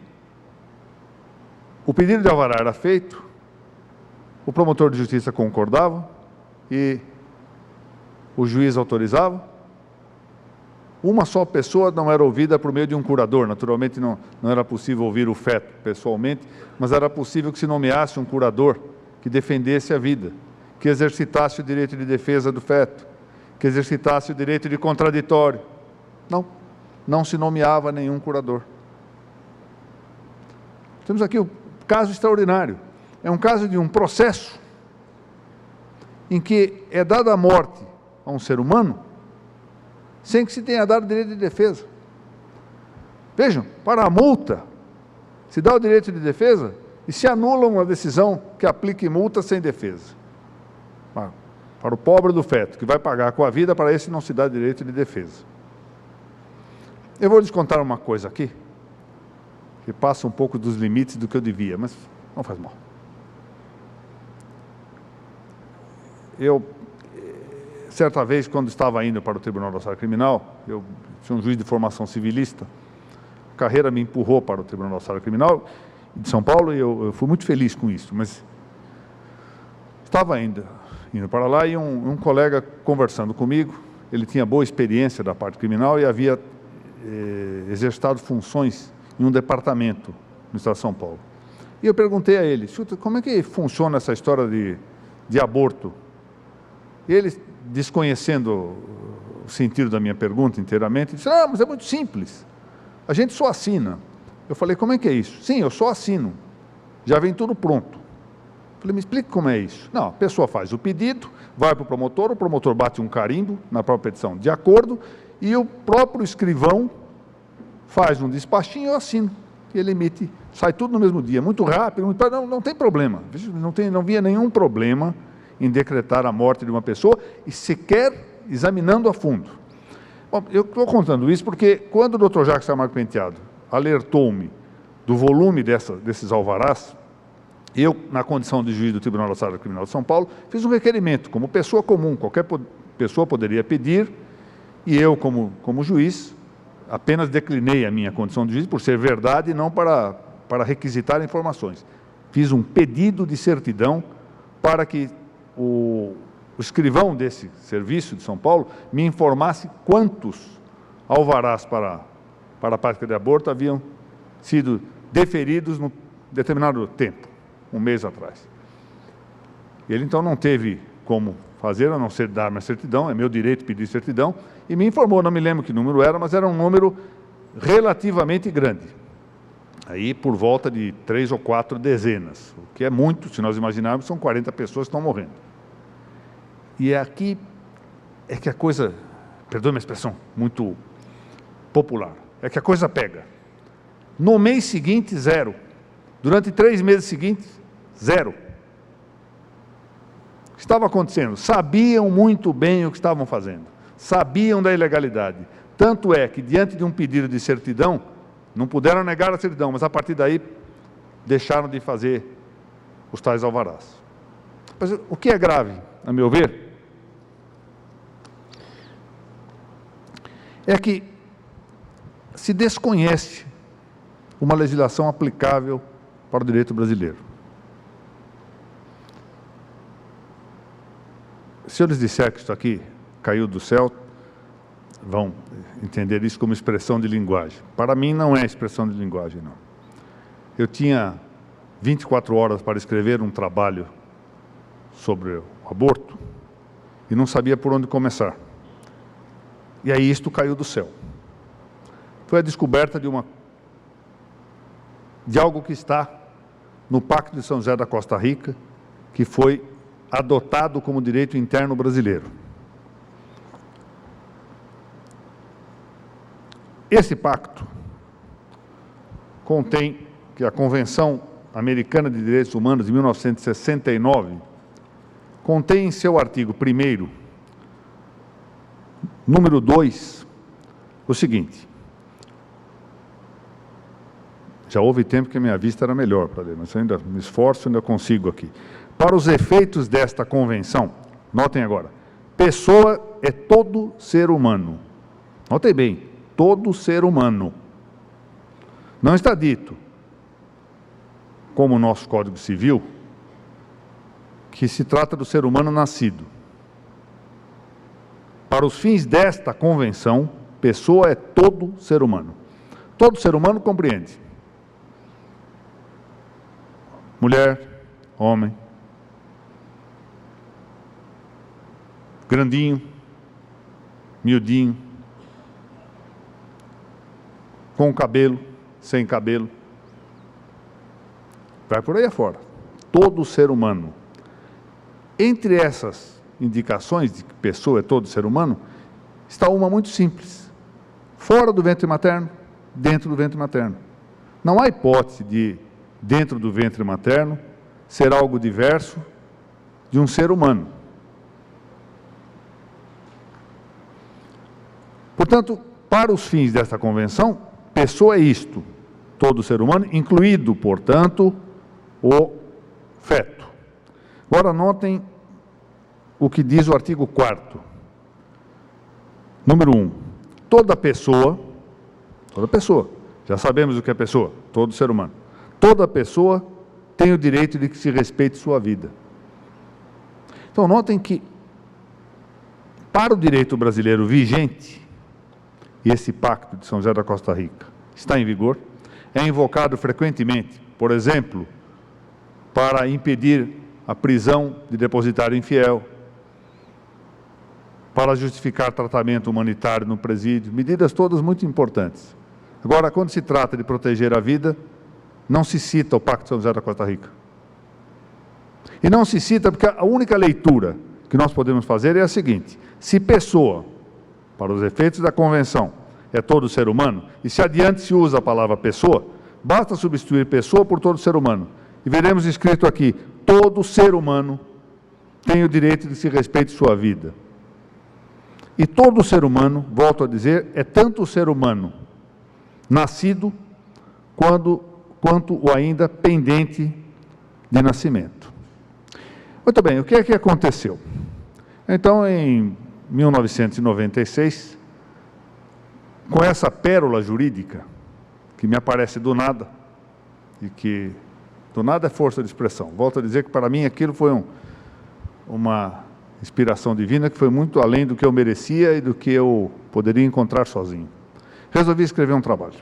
o pedido de alvará era feito, o promotor de justiça concordava e o juiz autorizava. Uma só pessoa não era ouvida por meio de um curador. Naturalmente não era possível ouvir o feto pessoalmente, mas era possível que se nomeasse um curador que defendesse a vida, que exercitasse o direito de defesa do feto, que exercitasse o direito de contraditório. Não se nomeava nenhum curador. Temos aqui o caso extraordinário. É um caso de um processo em que é dada a morte a um ser humano sem que se tenha dado direito de defesa. Vejam, para a multa, se dá o direito de defesa e se anula uma decisão que aplique multa sem defesa. Para o pobre do feto, que vai pagar com a vida, para esse não se dá direito de defesa. eu vou lhes contar uma coisa aqui, que passa um pouco dos limites do que eu devia, mas não faz mal. Eu, certa vez, quando estava indo para o Tribunal da Alçada Criminal, eu tinha um juiz de formação civilista, Carreira me empurrou para o Tribunal da Alçada Criminal de São Paulo e eu fui muito feliz com isso, mas estava indo para lá e um colega conversando comigo, ele tinha boa experiência da parte criminal e havia exercitado funções em um departamento no estado de São Paulo. E eu perguntei a ele, escuta, como é que funciona essa história de aborto? E ele, desconhecendo o sentido da minha pergunta inteiramente, disse, mas é muito simples, a gente só assina. Eu falei, como é que é isso? Sim, eu só assino, já vem tudo pronto. Eu falei, me explica como é isso. Não, a pessoa faz o pedido, vai para o promotor bate um carimbo na própria petição de acordo, e o próprio escrivão faz um despachinho e eu assino. E ele emite, sai tudo no mesmo dia, muito rápido, não tem problema, não havia nenhum problema em decretar a morte de uma pessoa, e sequer examinando a fundo. Bom, eu estou contando isso porque, quando o Dr. Jacques Camargo Penteado alertou-me do volume desses alvarás, eu, na condição de juiz do Tribunal da Alçada Criminal de São Paulo, fiz um requerimento, como pessoa comum, qualquer pessoa poderia pedir, e eu, como juiz, apenas declinei a minha condição de juiz por ser verdade e não para requisitar informações. Fiz um pedido de certidão para que o escrivão desse serviço de São Paulo me informasse quantos alvarás para a prática de aborto haviam sido deferidos num determinado tempo, um mês atrás. Ele então não teve como fazer, a não ser dar minha certidão, é meu direito pedir certidão, e me informou, não me lembro que número era, mas era um número relativamente grande. Aí por volta de 3 ou 4 dezenas, o que é muito, se nós imaginarmos, são 40 pessoas que estão morrendo. E aqui é que a coisa, perdoe-me a expressão, muito popular, é que a coisa pega. No mês seguinte, 0. Durante 3 meses seguintes, 0. O que estava acontecendo? Sabiam muito bem o que estavam fazendo, sabiam da ilegalidade. Tanto é que, diante de um pedido de certidão, não puderam negar a certidão, mas a partir daí deixaram de fazer os tais alvarás. Mas o que é grave, a meu ver, é que se desconhece uma legislação aplicável para o direito brasileiro. Se eu lhes disser que isso aqui caiu do céu, vão entender isso como expressão de linguagem. Para mim não é expressão de linguagem, não. Eu tinha 24 horas para escrever um trabalho sobre o aborto e não sabia por onde começar. E aí isto caiu do céu. Foi a descoberta de algo que está no Pacto de São José da Costa Rica, que foi adotado como direito interno brasileiro. Esse pacto contém que a Convenção Americana de Direitos Humanos de 1969 contém em seu artigo 1º, número 2, o seguinte. Já houve tempo que a minha vista era melhor para ler, mas eu ainda me esforço, ainda consigo aqui. Para os efeitos desta convenção, notem agora, pessoa é todo ser humano. Notem bem, todo ser humano. Não está dito, como o nosso Código Civil, que se trata do ser humano nascido. Para os fins desta convenção, pessoa é todo ser humano. Todo ser humano compreende. Mulher, homem, grandinho, miudinho, com cabelo, sem cabelo, vai por aí afora. Todo ser humano. Entre essas indicações de que pessoa é todo ser humano, está uma muito simples. Fora do ventre materno, dentro do ventre materno. Não há hipótese de, dentro do ventre materno, ser algo diverso de um ser humano. Portanto, Para os fins desta convenção, pessoa é isto, todo ser humano, incluído, portanto, o feto. Agora notem o que diz o artigo 4º. Número 1. Toda pessoa, já sabemos o que é pessoa, todo ser humano. Toda pessoa tem o direito de que se respeite sua vida. Então notem que, para o direito brasileiro vigente, e esse pacto de São José da Costa Rica está em vigor, é invocado frequentemente, por exemplo, para impedir a prisão de depositário infiel, para justificar tratamento humanitário no presídio, medidas todas muito importantes. Agora, quando se trata de proteger a vida, não se cita o Pacto de São José da Costa Rica. E não se cita porque a única leitura que nós podemos fazer é a seguinte: se pessoa, para os efeitos da Convenção, é todo ser humano, e se adiante se usa a palavra pessoa, basta substituir pessoa por todo ser humano. E veremos escrito aqui: todo ser humano tem o direito de se respeite sua vida. E todo ser humano, volto a dizer, é tanto o ser humano nascido quanto o ainda pendente de nascimento. Muito bem, o que é que aconteceu? Então, em 1996, com essa pérola jurídica, que me aparece do nada, e que do nada é força de expressão. Volto a dizer que para mim aquilo foi uma inspiração divina que foi muito além do que eu merecia e do que eu poderia encontrar sozinho. Resolvi escrever um trabalho,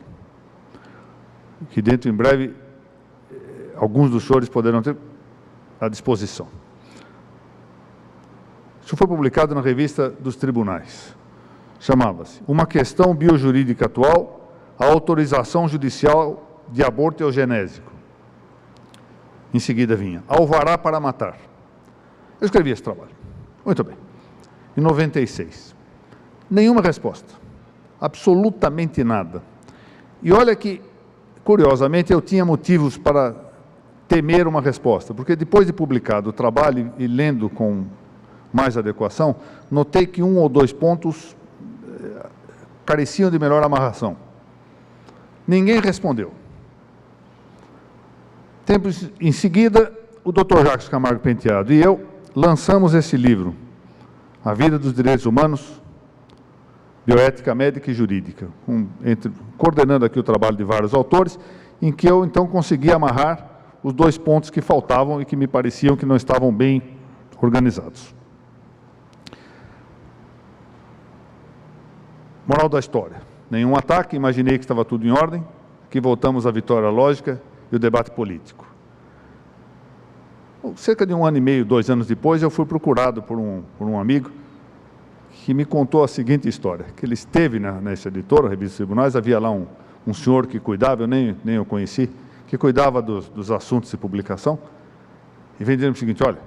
que dentro em breve alguns dos senhores poderão ter à disposição. Isso foi publicado na revista dos tribunais. Chamava-se Uma Questão Biojurídica Atual, a Autorização Judicial de Aborto Eugenésico. Em seguida vinha Alvará para Matar. Eu escrevi esse trabalho. Muito bem. Em 96. Nenhuma resposta. Absolutamente nada. E olha que, curiosamente, eu tinha motivos para temer uma resposta, porque depois de publicado o trabalho e lendo com mais adequação, notei que um ou dois pontos careciam de melhor amarração. Ninguém respondeu. Tempos em seguida, o Dr. Jacques Camargo Penteado e eu lançamos esse livro, A Vida dos Direitos Humanos, Bioética Médica e Jurídica, coordenando aqui o trabalho de vários autores, em que eu então consegui amarrar os dois pontos que faltavam e que me pareciam que não estavam bem organizados. Moral da história: nenhum ataque, imaginei que estava tudo em ordem, que voltamos à vitória lógica e o debate político. Cerca de 1 ano e meio, 2 anos depois, eu fui procurado por um amigo que me contou a seguinte história, que ele esteve nessa editora, Revista dos Tribunais, havia lá um senhor que cuidava, eu nem o conheci, que cuidava dos assuntos de publicação, e vem dizendo o seguinte: olha,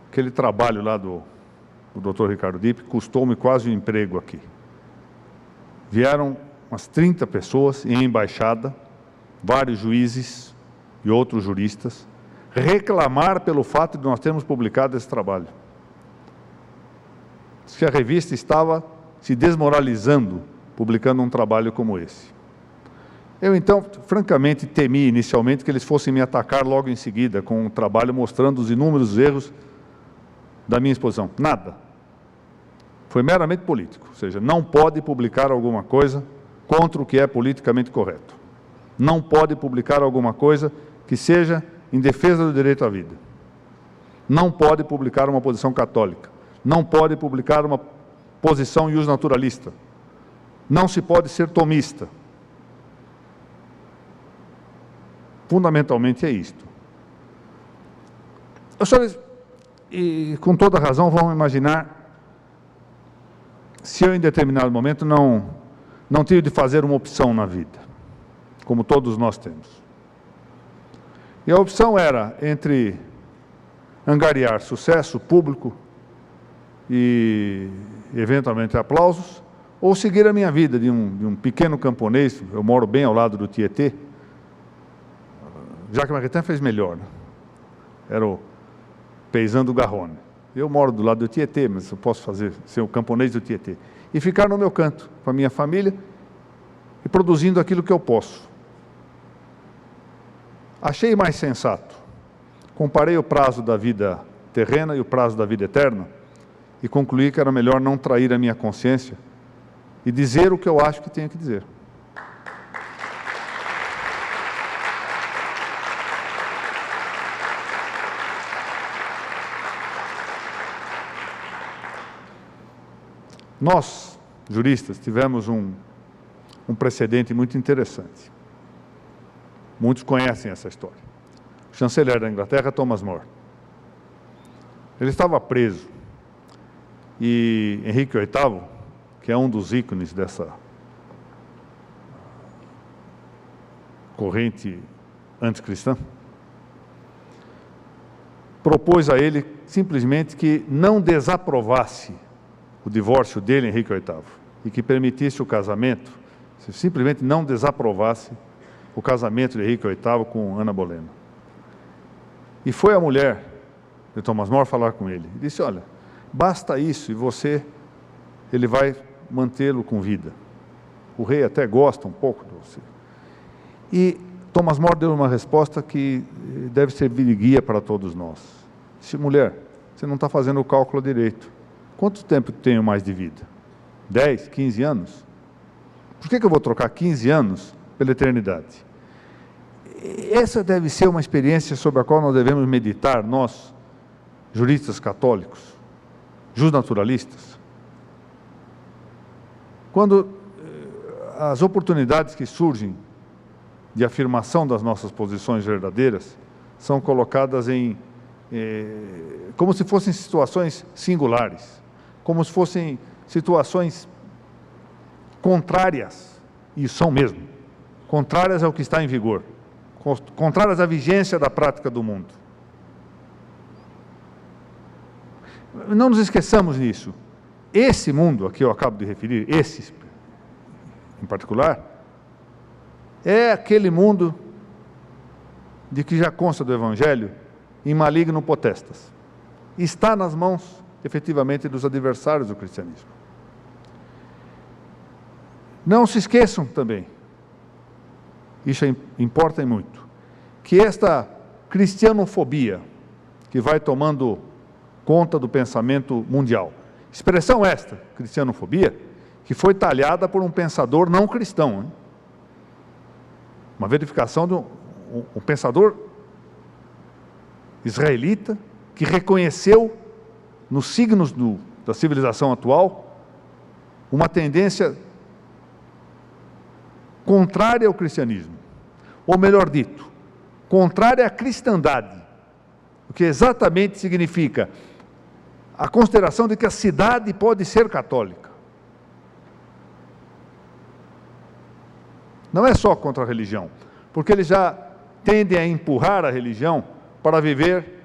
aquele trabalho lá do Dr. Ricardo Dipp custou-me quase um emprego aqui. Vieram umas 30 pessoas em embaixada, vários juízes e outros juristas, reclamar pelo fato de nós termos publicado esse trabalho. Diz que a revista estava se desmoralizando, publicando um trabalho como esse. Eu, então, francamente, temi inicialmente que eles fossem me atacar logo em seguida, com um trabalho mostrando os inúmeros erros da minha exposição. Nada. Foi meramente político, ou seja, não pode publicar alguma coisa contra o que é politicamente correto. Não pode publicar alguma coisa que seja em defesa do direito à vida. Não pode publicar uma posição católica. Não pode publicar uma posição iusnaturalista. Não se pode ser tomista. Fundamentalmente é isto. Os senhores, e com toda razão, vão imaginar se eu, em determinado momento, não tive de fazer uma opção na vida, como todos nós temos. E a opção era entre angariar sucesso público e, eventualmente, aplausos, ou seguir a minha vida de um pequeno camponês. Eu moro bem ao lado do Tietê. Jacques Maritain fez melhor, né? Era o Paysan do Garonne. eu moro do lado do Tietê, mas eu posso ser o camponês do Tietê, e ficar no meu canto, com a minha família, e produzindo aquilo que eu posso. Achei mais sensato. Comparei o prazo da vida terrena e o prazo da vida eterna, e concluí que era melhor não trair a minha consciência e dizer o que eu acho que tenho que dizer. Nós, juristas, tivemos um precedente muito interessante. Muitos conhecem essa história. O chanceler da Inglaterra, Thomas More. Ele estava preso e Henrique VIII, que é um dos ícones dessa corrente anticristã, propôs a ele simplesmente que não desaprovasse o divórcio dele, Henrique VIII, e que permitisse o casamento, simplesmente não desaprovasse o casamento de Henrique VIII com Ana Bolena. E foi a mulher de Thomas More falar com ele, e disse, olha, basta isso e ele vai mantê-lo com vida. O rei até gosta um pouco de você. E Thomas More deu uma resposta que deve servir de guia para todos nós. Disse, mulher, você não está fazendo o cálculo direito. Quanto tempo tenho mais de vida? 10, 15 anos? Por que eu vou trocar 15 anos pela eternidade? Essa deve ser uma experiência sobre a qual nós devemos meditar, nós, juristas católicos, justnaturalistas. Quando as oportunidades que surgem de afirmação das nossas posições verdadeiras são colocadas como se fossem situações singulares, como se fossem situações contrárias, e são mesmo, contrárias ao que está em vigor, contrárias à vigência da prática do mundo. Não nos esqueçamos nisso. Esse mundo a que eu acabo de referir, esse em particular, é aquele mundo de que já consta do Evangelho, em maligno potestas. Está nas mãos, efetivamente, dos adversários do cristianismo. Não se esqueçam também, isso importa muito, que esta cristianofobia que vai tomando conta do pensamento mundial, expressão esta, cristianofobia, que foi talhada por um pensador não cristão, hein? Uma verificação de um pensador israelita que reconheceu nos signos da civilização atual uma tendência contrária ao cristianismo, ou melhor dito, contrária à cristandade, o que exatamente significa a consideração de que a cidade pode ser católica. Não é só contra a religião, porque eles já tendem a empurrar a religião para viver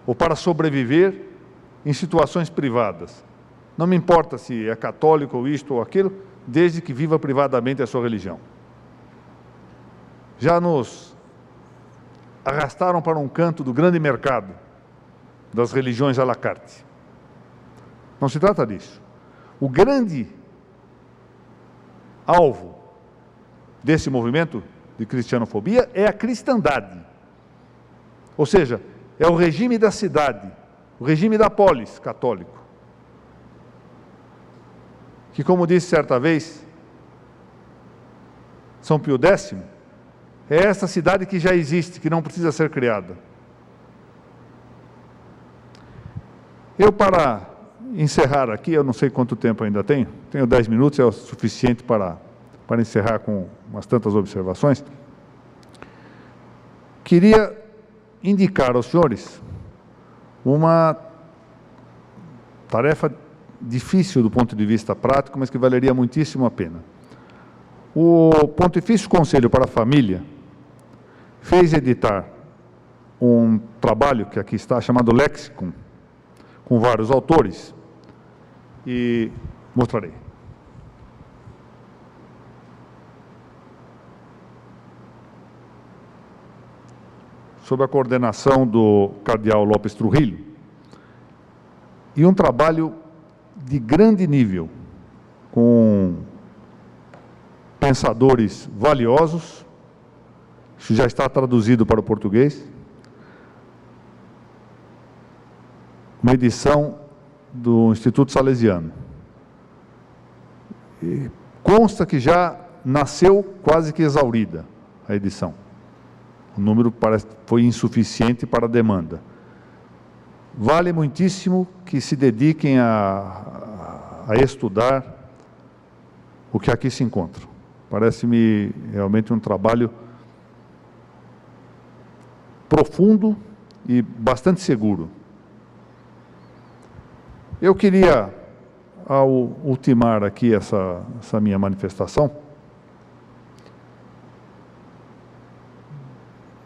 ou para sobreviver em situações privadas. Não me importa se é católico ou isto ou aquilo, desde que viva privadamente a sua religião. Já nos arrastaram para um canto do grande mercado das religiões à la carte. Não se trata disso. O grande alvo desse movimento de cristianofobia é a cristandade. Ou seja, é o regime da cidade, o regime da polis católico. Que, como disse certa vez São Pio X, é essa cidade que já existe, que não precisa ser criada. Eu, para encerrar aqui, eu não sei quanto tempo ainda tenho 10 minutos, é o suficiente para encerrar com umas tantas observações. Queria indicar aos senhores uma tarefa difícil do ponto de vista prático, mas que valeria muitíssimo a pena. O Pontifício Conselho para a Família fez editar um trabalho que aqui está, chamado Lexicon, com vários autores, e mostrarei. Sob a coordenação do cardeal Lopes Trujillo, e um trabalho de grande nível, com pensadores valiosos. Isso já está traduzido para o português. Uma edição do Instituto Salesiano. E consta que já nasceu quase que exaurida a edição. O número parece foi insuficiente para a demanda. Vale muitíssimo que se dediquem a estudar o que aqui se encontra. Parece-me realmente um trabalho profundo e bastante seguro. Eu queria, ao ultimar aqui essa minha manifestação,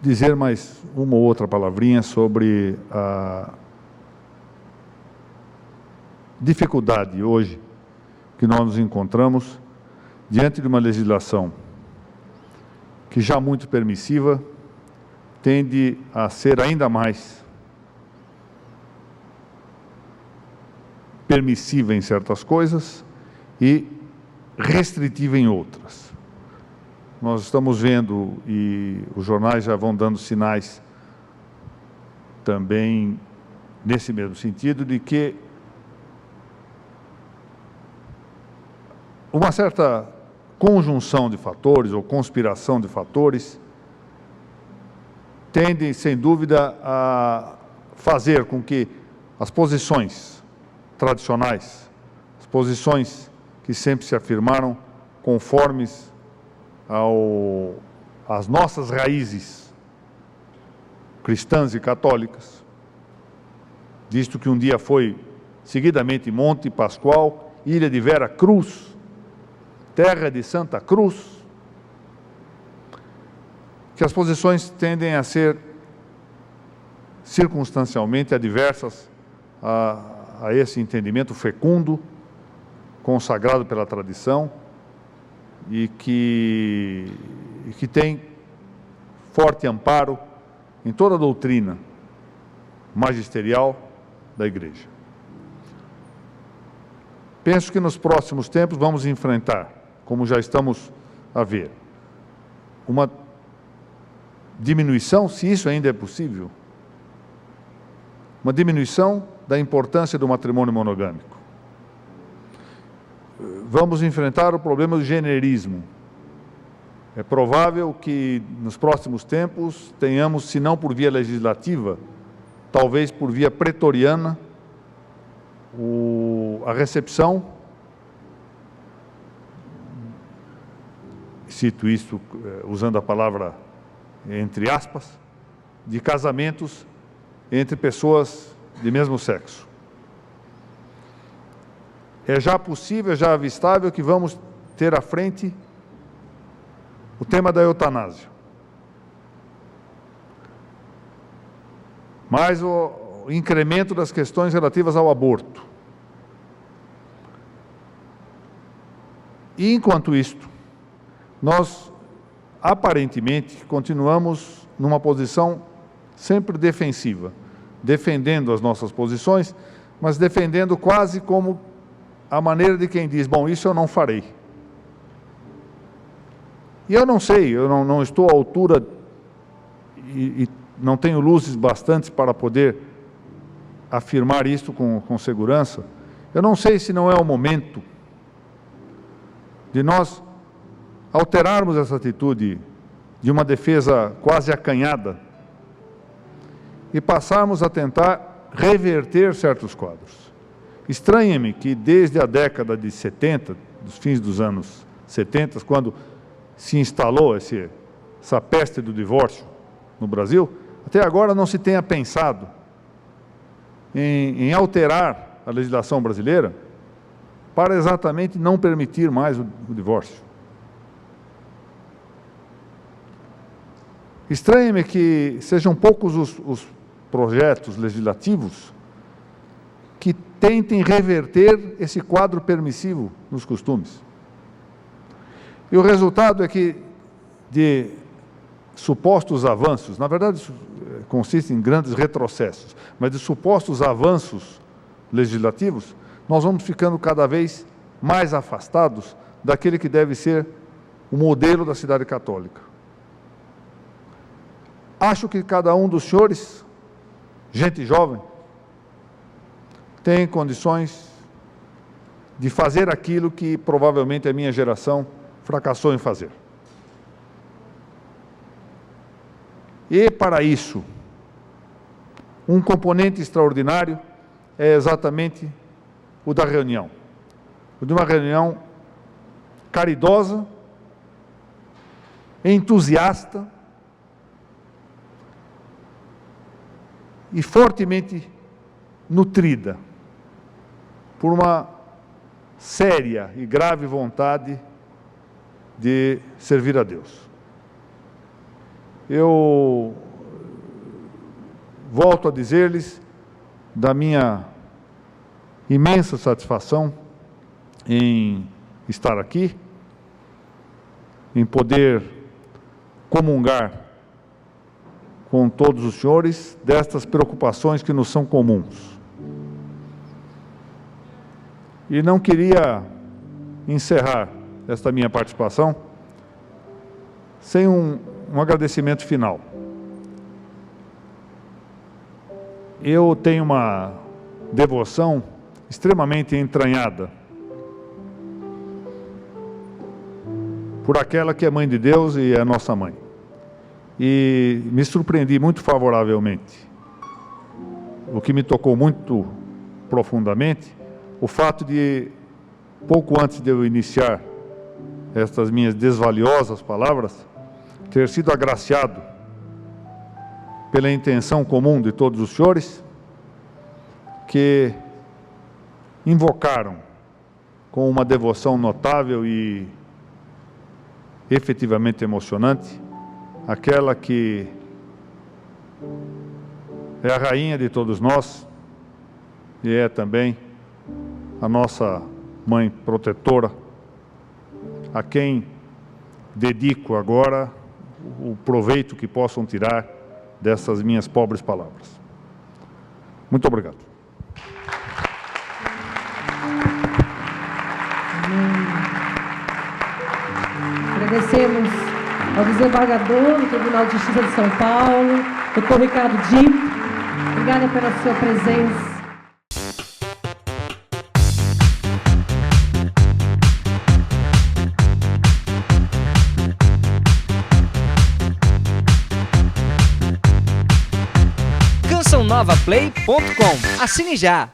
dizer mais uma ou outra palavrinha sobre a dificuldade hoje que nós nos encontramos diante de uma legislação que, já muito permissiva, tende a ser ainda mais permissiva em certas coisas e restritiva em outras. Nós estamos vendo, e os jornais já vão dando sinais também nesse mesmo sentido, de que uma certa conjunção de fatores ou conspiração de fatores tende, sem dúvida, a fazer com que as posições tradicionais, as posições que sempre se afirmaram conformes às nossas raízes cristãs e católicas, visto que um dia foi seguidamente Monte Pascoal, Ilha de Vera Cruz, terra de Santa Cruz, que as posições tendem a ser circunstancialmente adversas a esse entendimento fecundo, consagrado pela tradição, e que tem forte amparo em toda a doutrina magisterial da Igreja. Penso que nos próximos tempos vamos enfrentar, como já estamos a ver, uma diminuição, se isso ainda é possível, uma diminuição da importância do matrimônio monogâmico. Vamos enfrentar o problema do generismo. É provável que nos próximos tempos tenhamos, se não por via legislativa, talvez por via pretoriana, a recepção, cito isso usando a palavra entre aspas, de casamentos entre pessoas de mesmo sexo. É já possível, é já avistável que vamos ter à frente o tema da eutanásia. Mais o incremento das questões relativas ao aborto. E, enquanto isto, nós, aparentemente, continuamos numa posição sempre defensiva, defendendo as nossas posições, mas defendendo quase como a maneira de quem diz, bom, isso eu não farei. E eu não sei, eu não estou à altura e não tenho luzes bastantes para poder afirmar isto com segurança. Eu não sei se não é o momento de nós alterarmos essa atitude de uma defesa quase acanhada e passarmos a tentar reverter certos quadros. Estranha-me que desde a década de 70, dos fins dos anos 70, quando se instalou essa peste do divórcio no Brasil, até agora não se tenha pensado em alterar a legislação brasileira para exatamente não permitir mais o divórcio. Estranha-me que sejam poucos os projetos legislativos que tentem reverter esse quadro permissivo nos costumes. E o resultado é que de supostos avanços, na verdade isso consiste em grandes retrocessos, mas de supostos avanços legislativos, nós vamos ficando cada vez mais afastados daquele que deve ser o modelo da cidade católica. Acho que cada um dos senhores, gente jovem, tem condições de fazer aquilo que provavelmente a minha geração fracassou em fazer. E para isso, um componente extraordinário é exatamente o da reunião. O de uma reunião caridosa, entusiasta e fortemente nutrida por uma séria e grave vontade de servir a Deus. Eu volto a dizer-lhes da minha imensa satisfação em estar aqui, em poder comungar com todos os senhores destas preocupações que nos são comuns. E não queria encerrar esta minha participação sem um agradecimento final. Eu tenho uma devoção extremamente entranhada por aquela que é Mãe de Deus e é nossa mãe. E me surpreendi muito favoravelmente. O que me tocou muito profundamente, o fato de, pouco antes de eu iniciar estas minhas desvaliosas palavras, ter sido agraciado pela intenção comum de todos os senhores, que invocaram com uma devoção notável e efetivamente emocionante, aquela que é a rainha de todos nós e é também a nossa mãe protetora, a quem dedico agora o proveito que possam tirar dessas minhas pobres palavras. Muito obrigado. Agradecemos ao desembargador do Tribunal de Justiça de São Paulo, Dr. Ricardo Dito. Obrigada pela sua presença. CançãoNovaPlay.com. Assine já!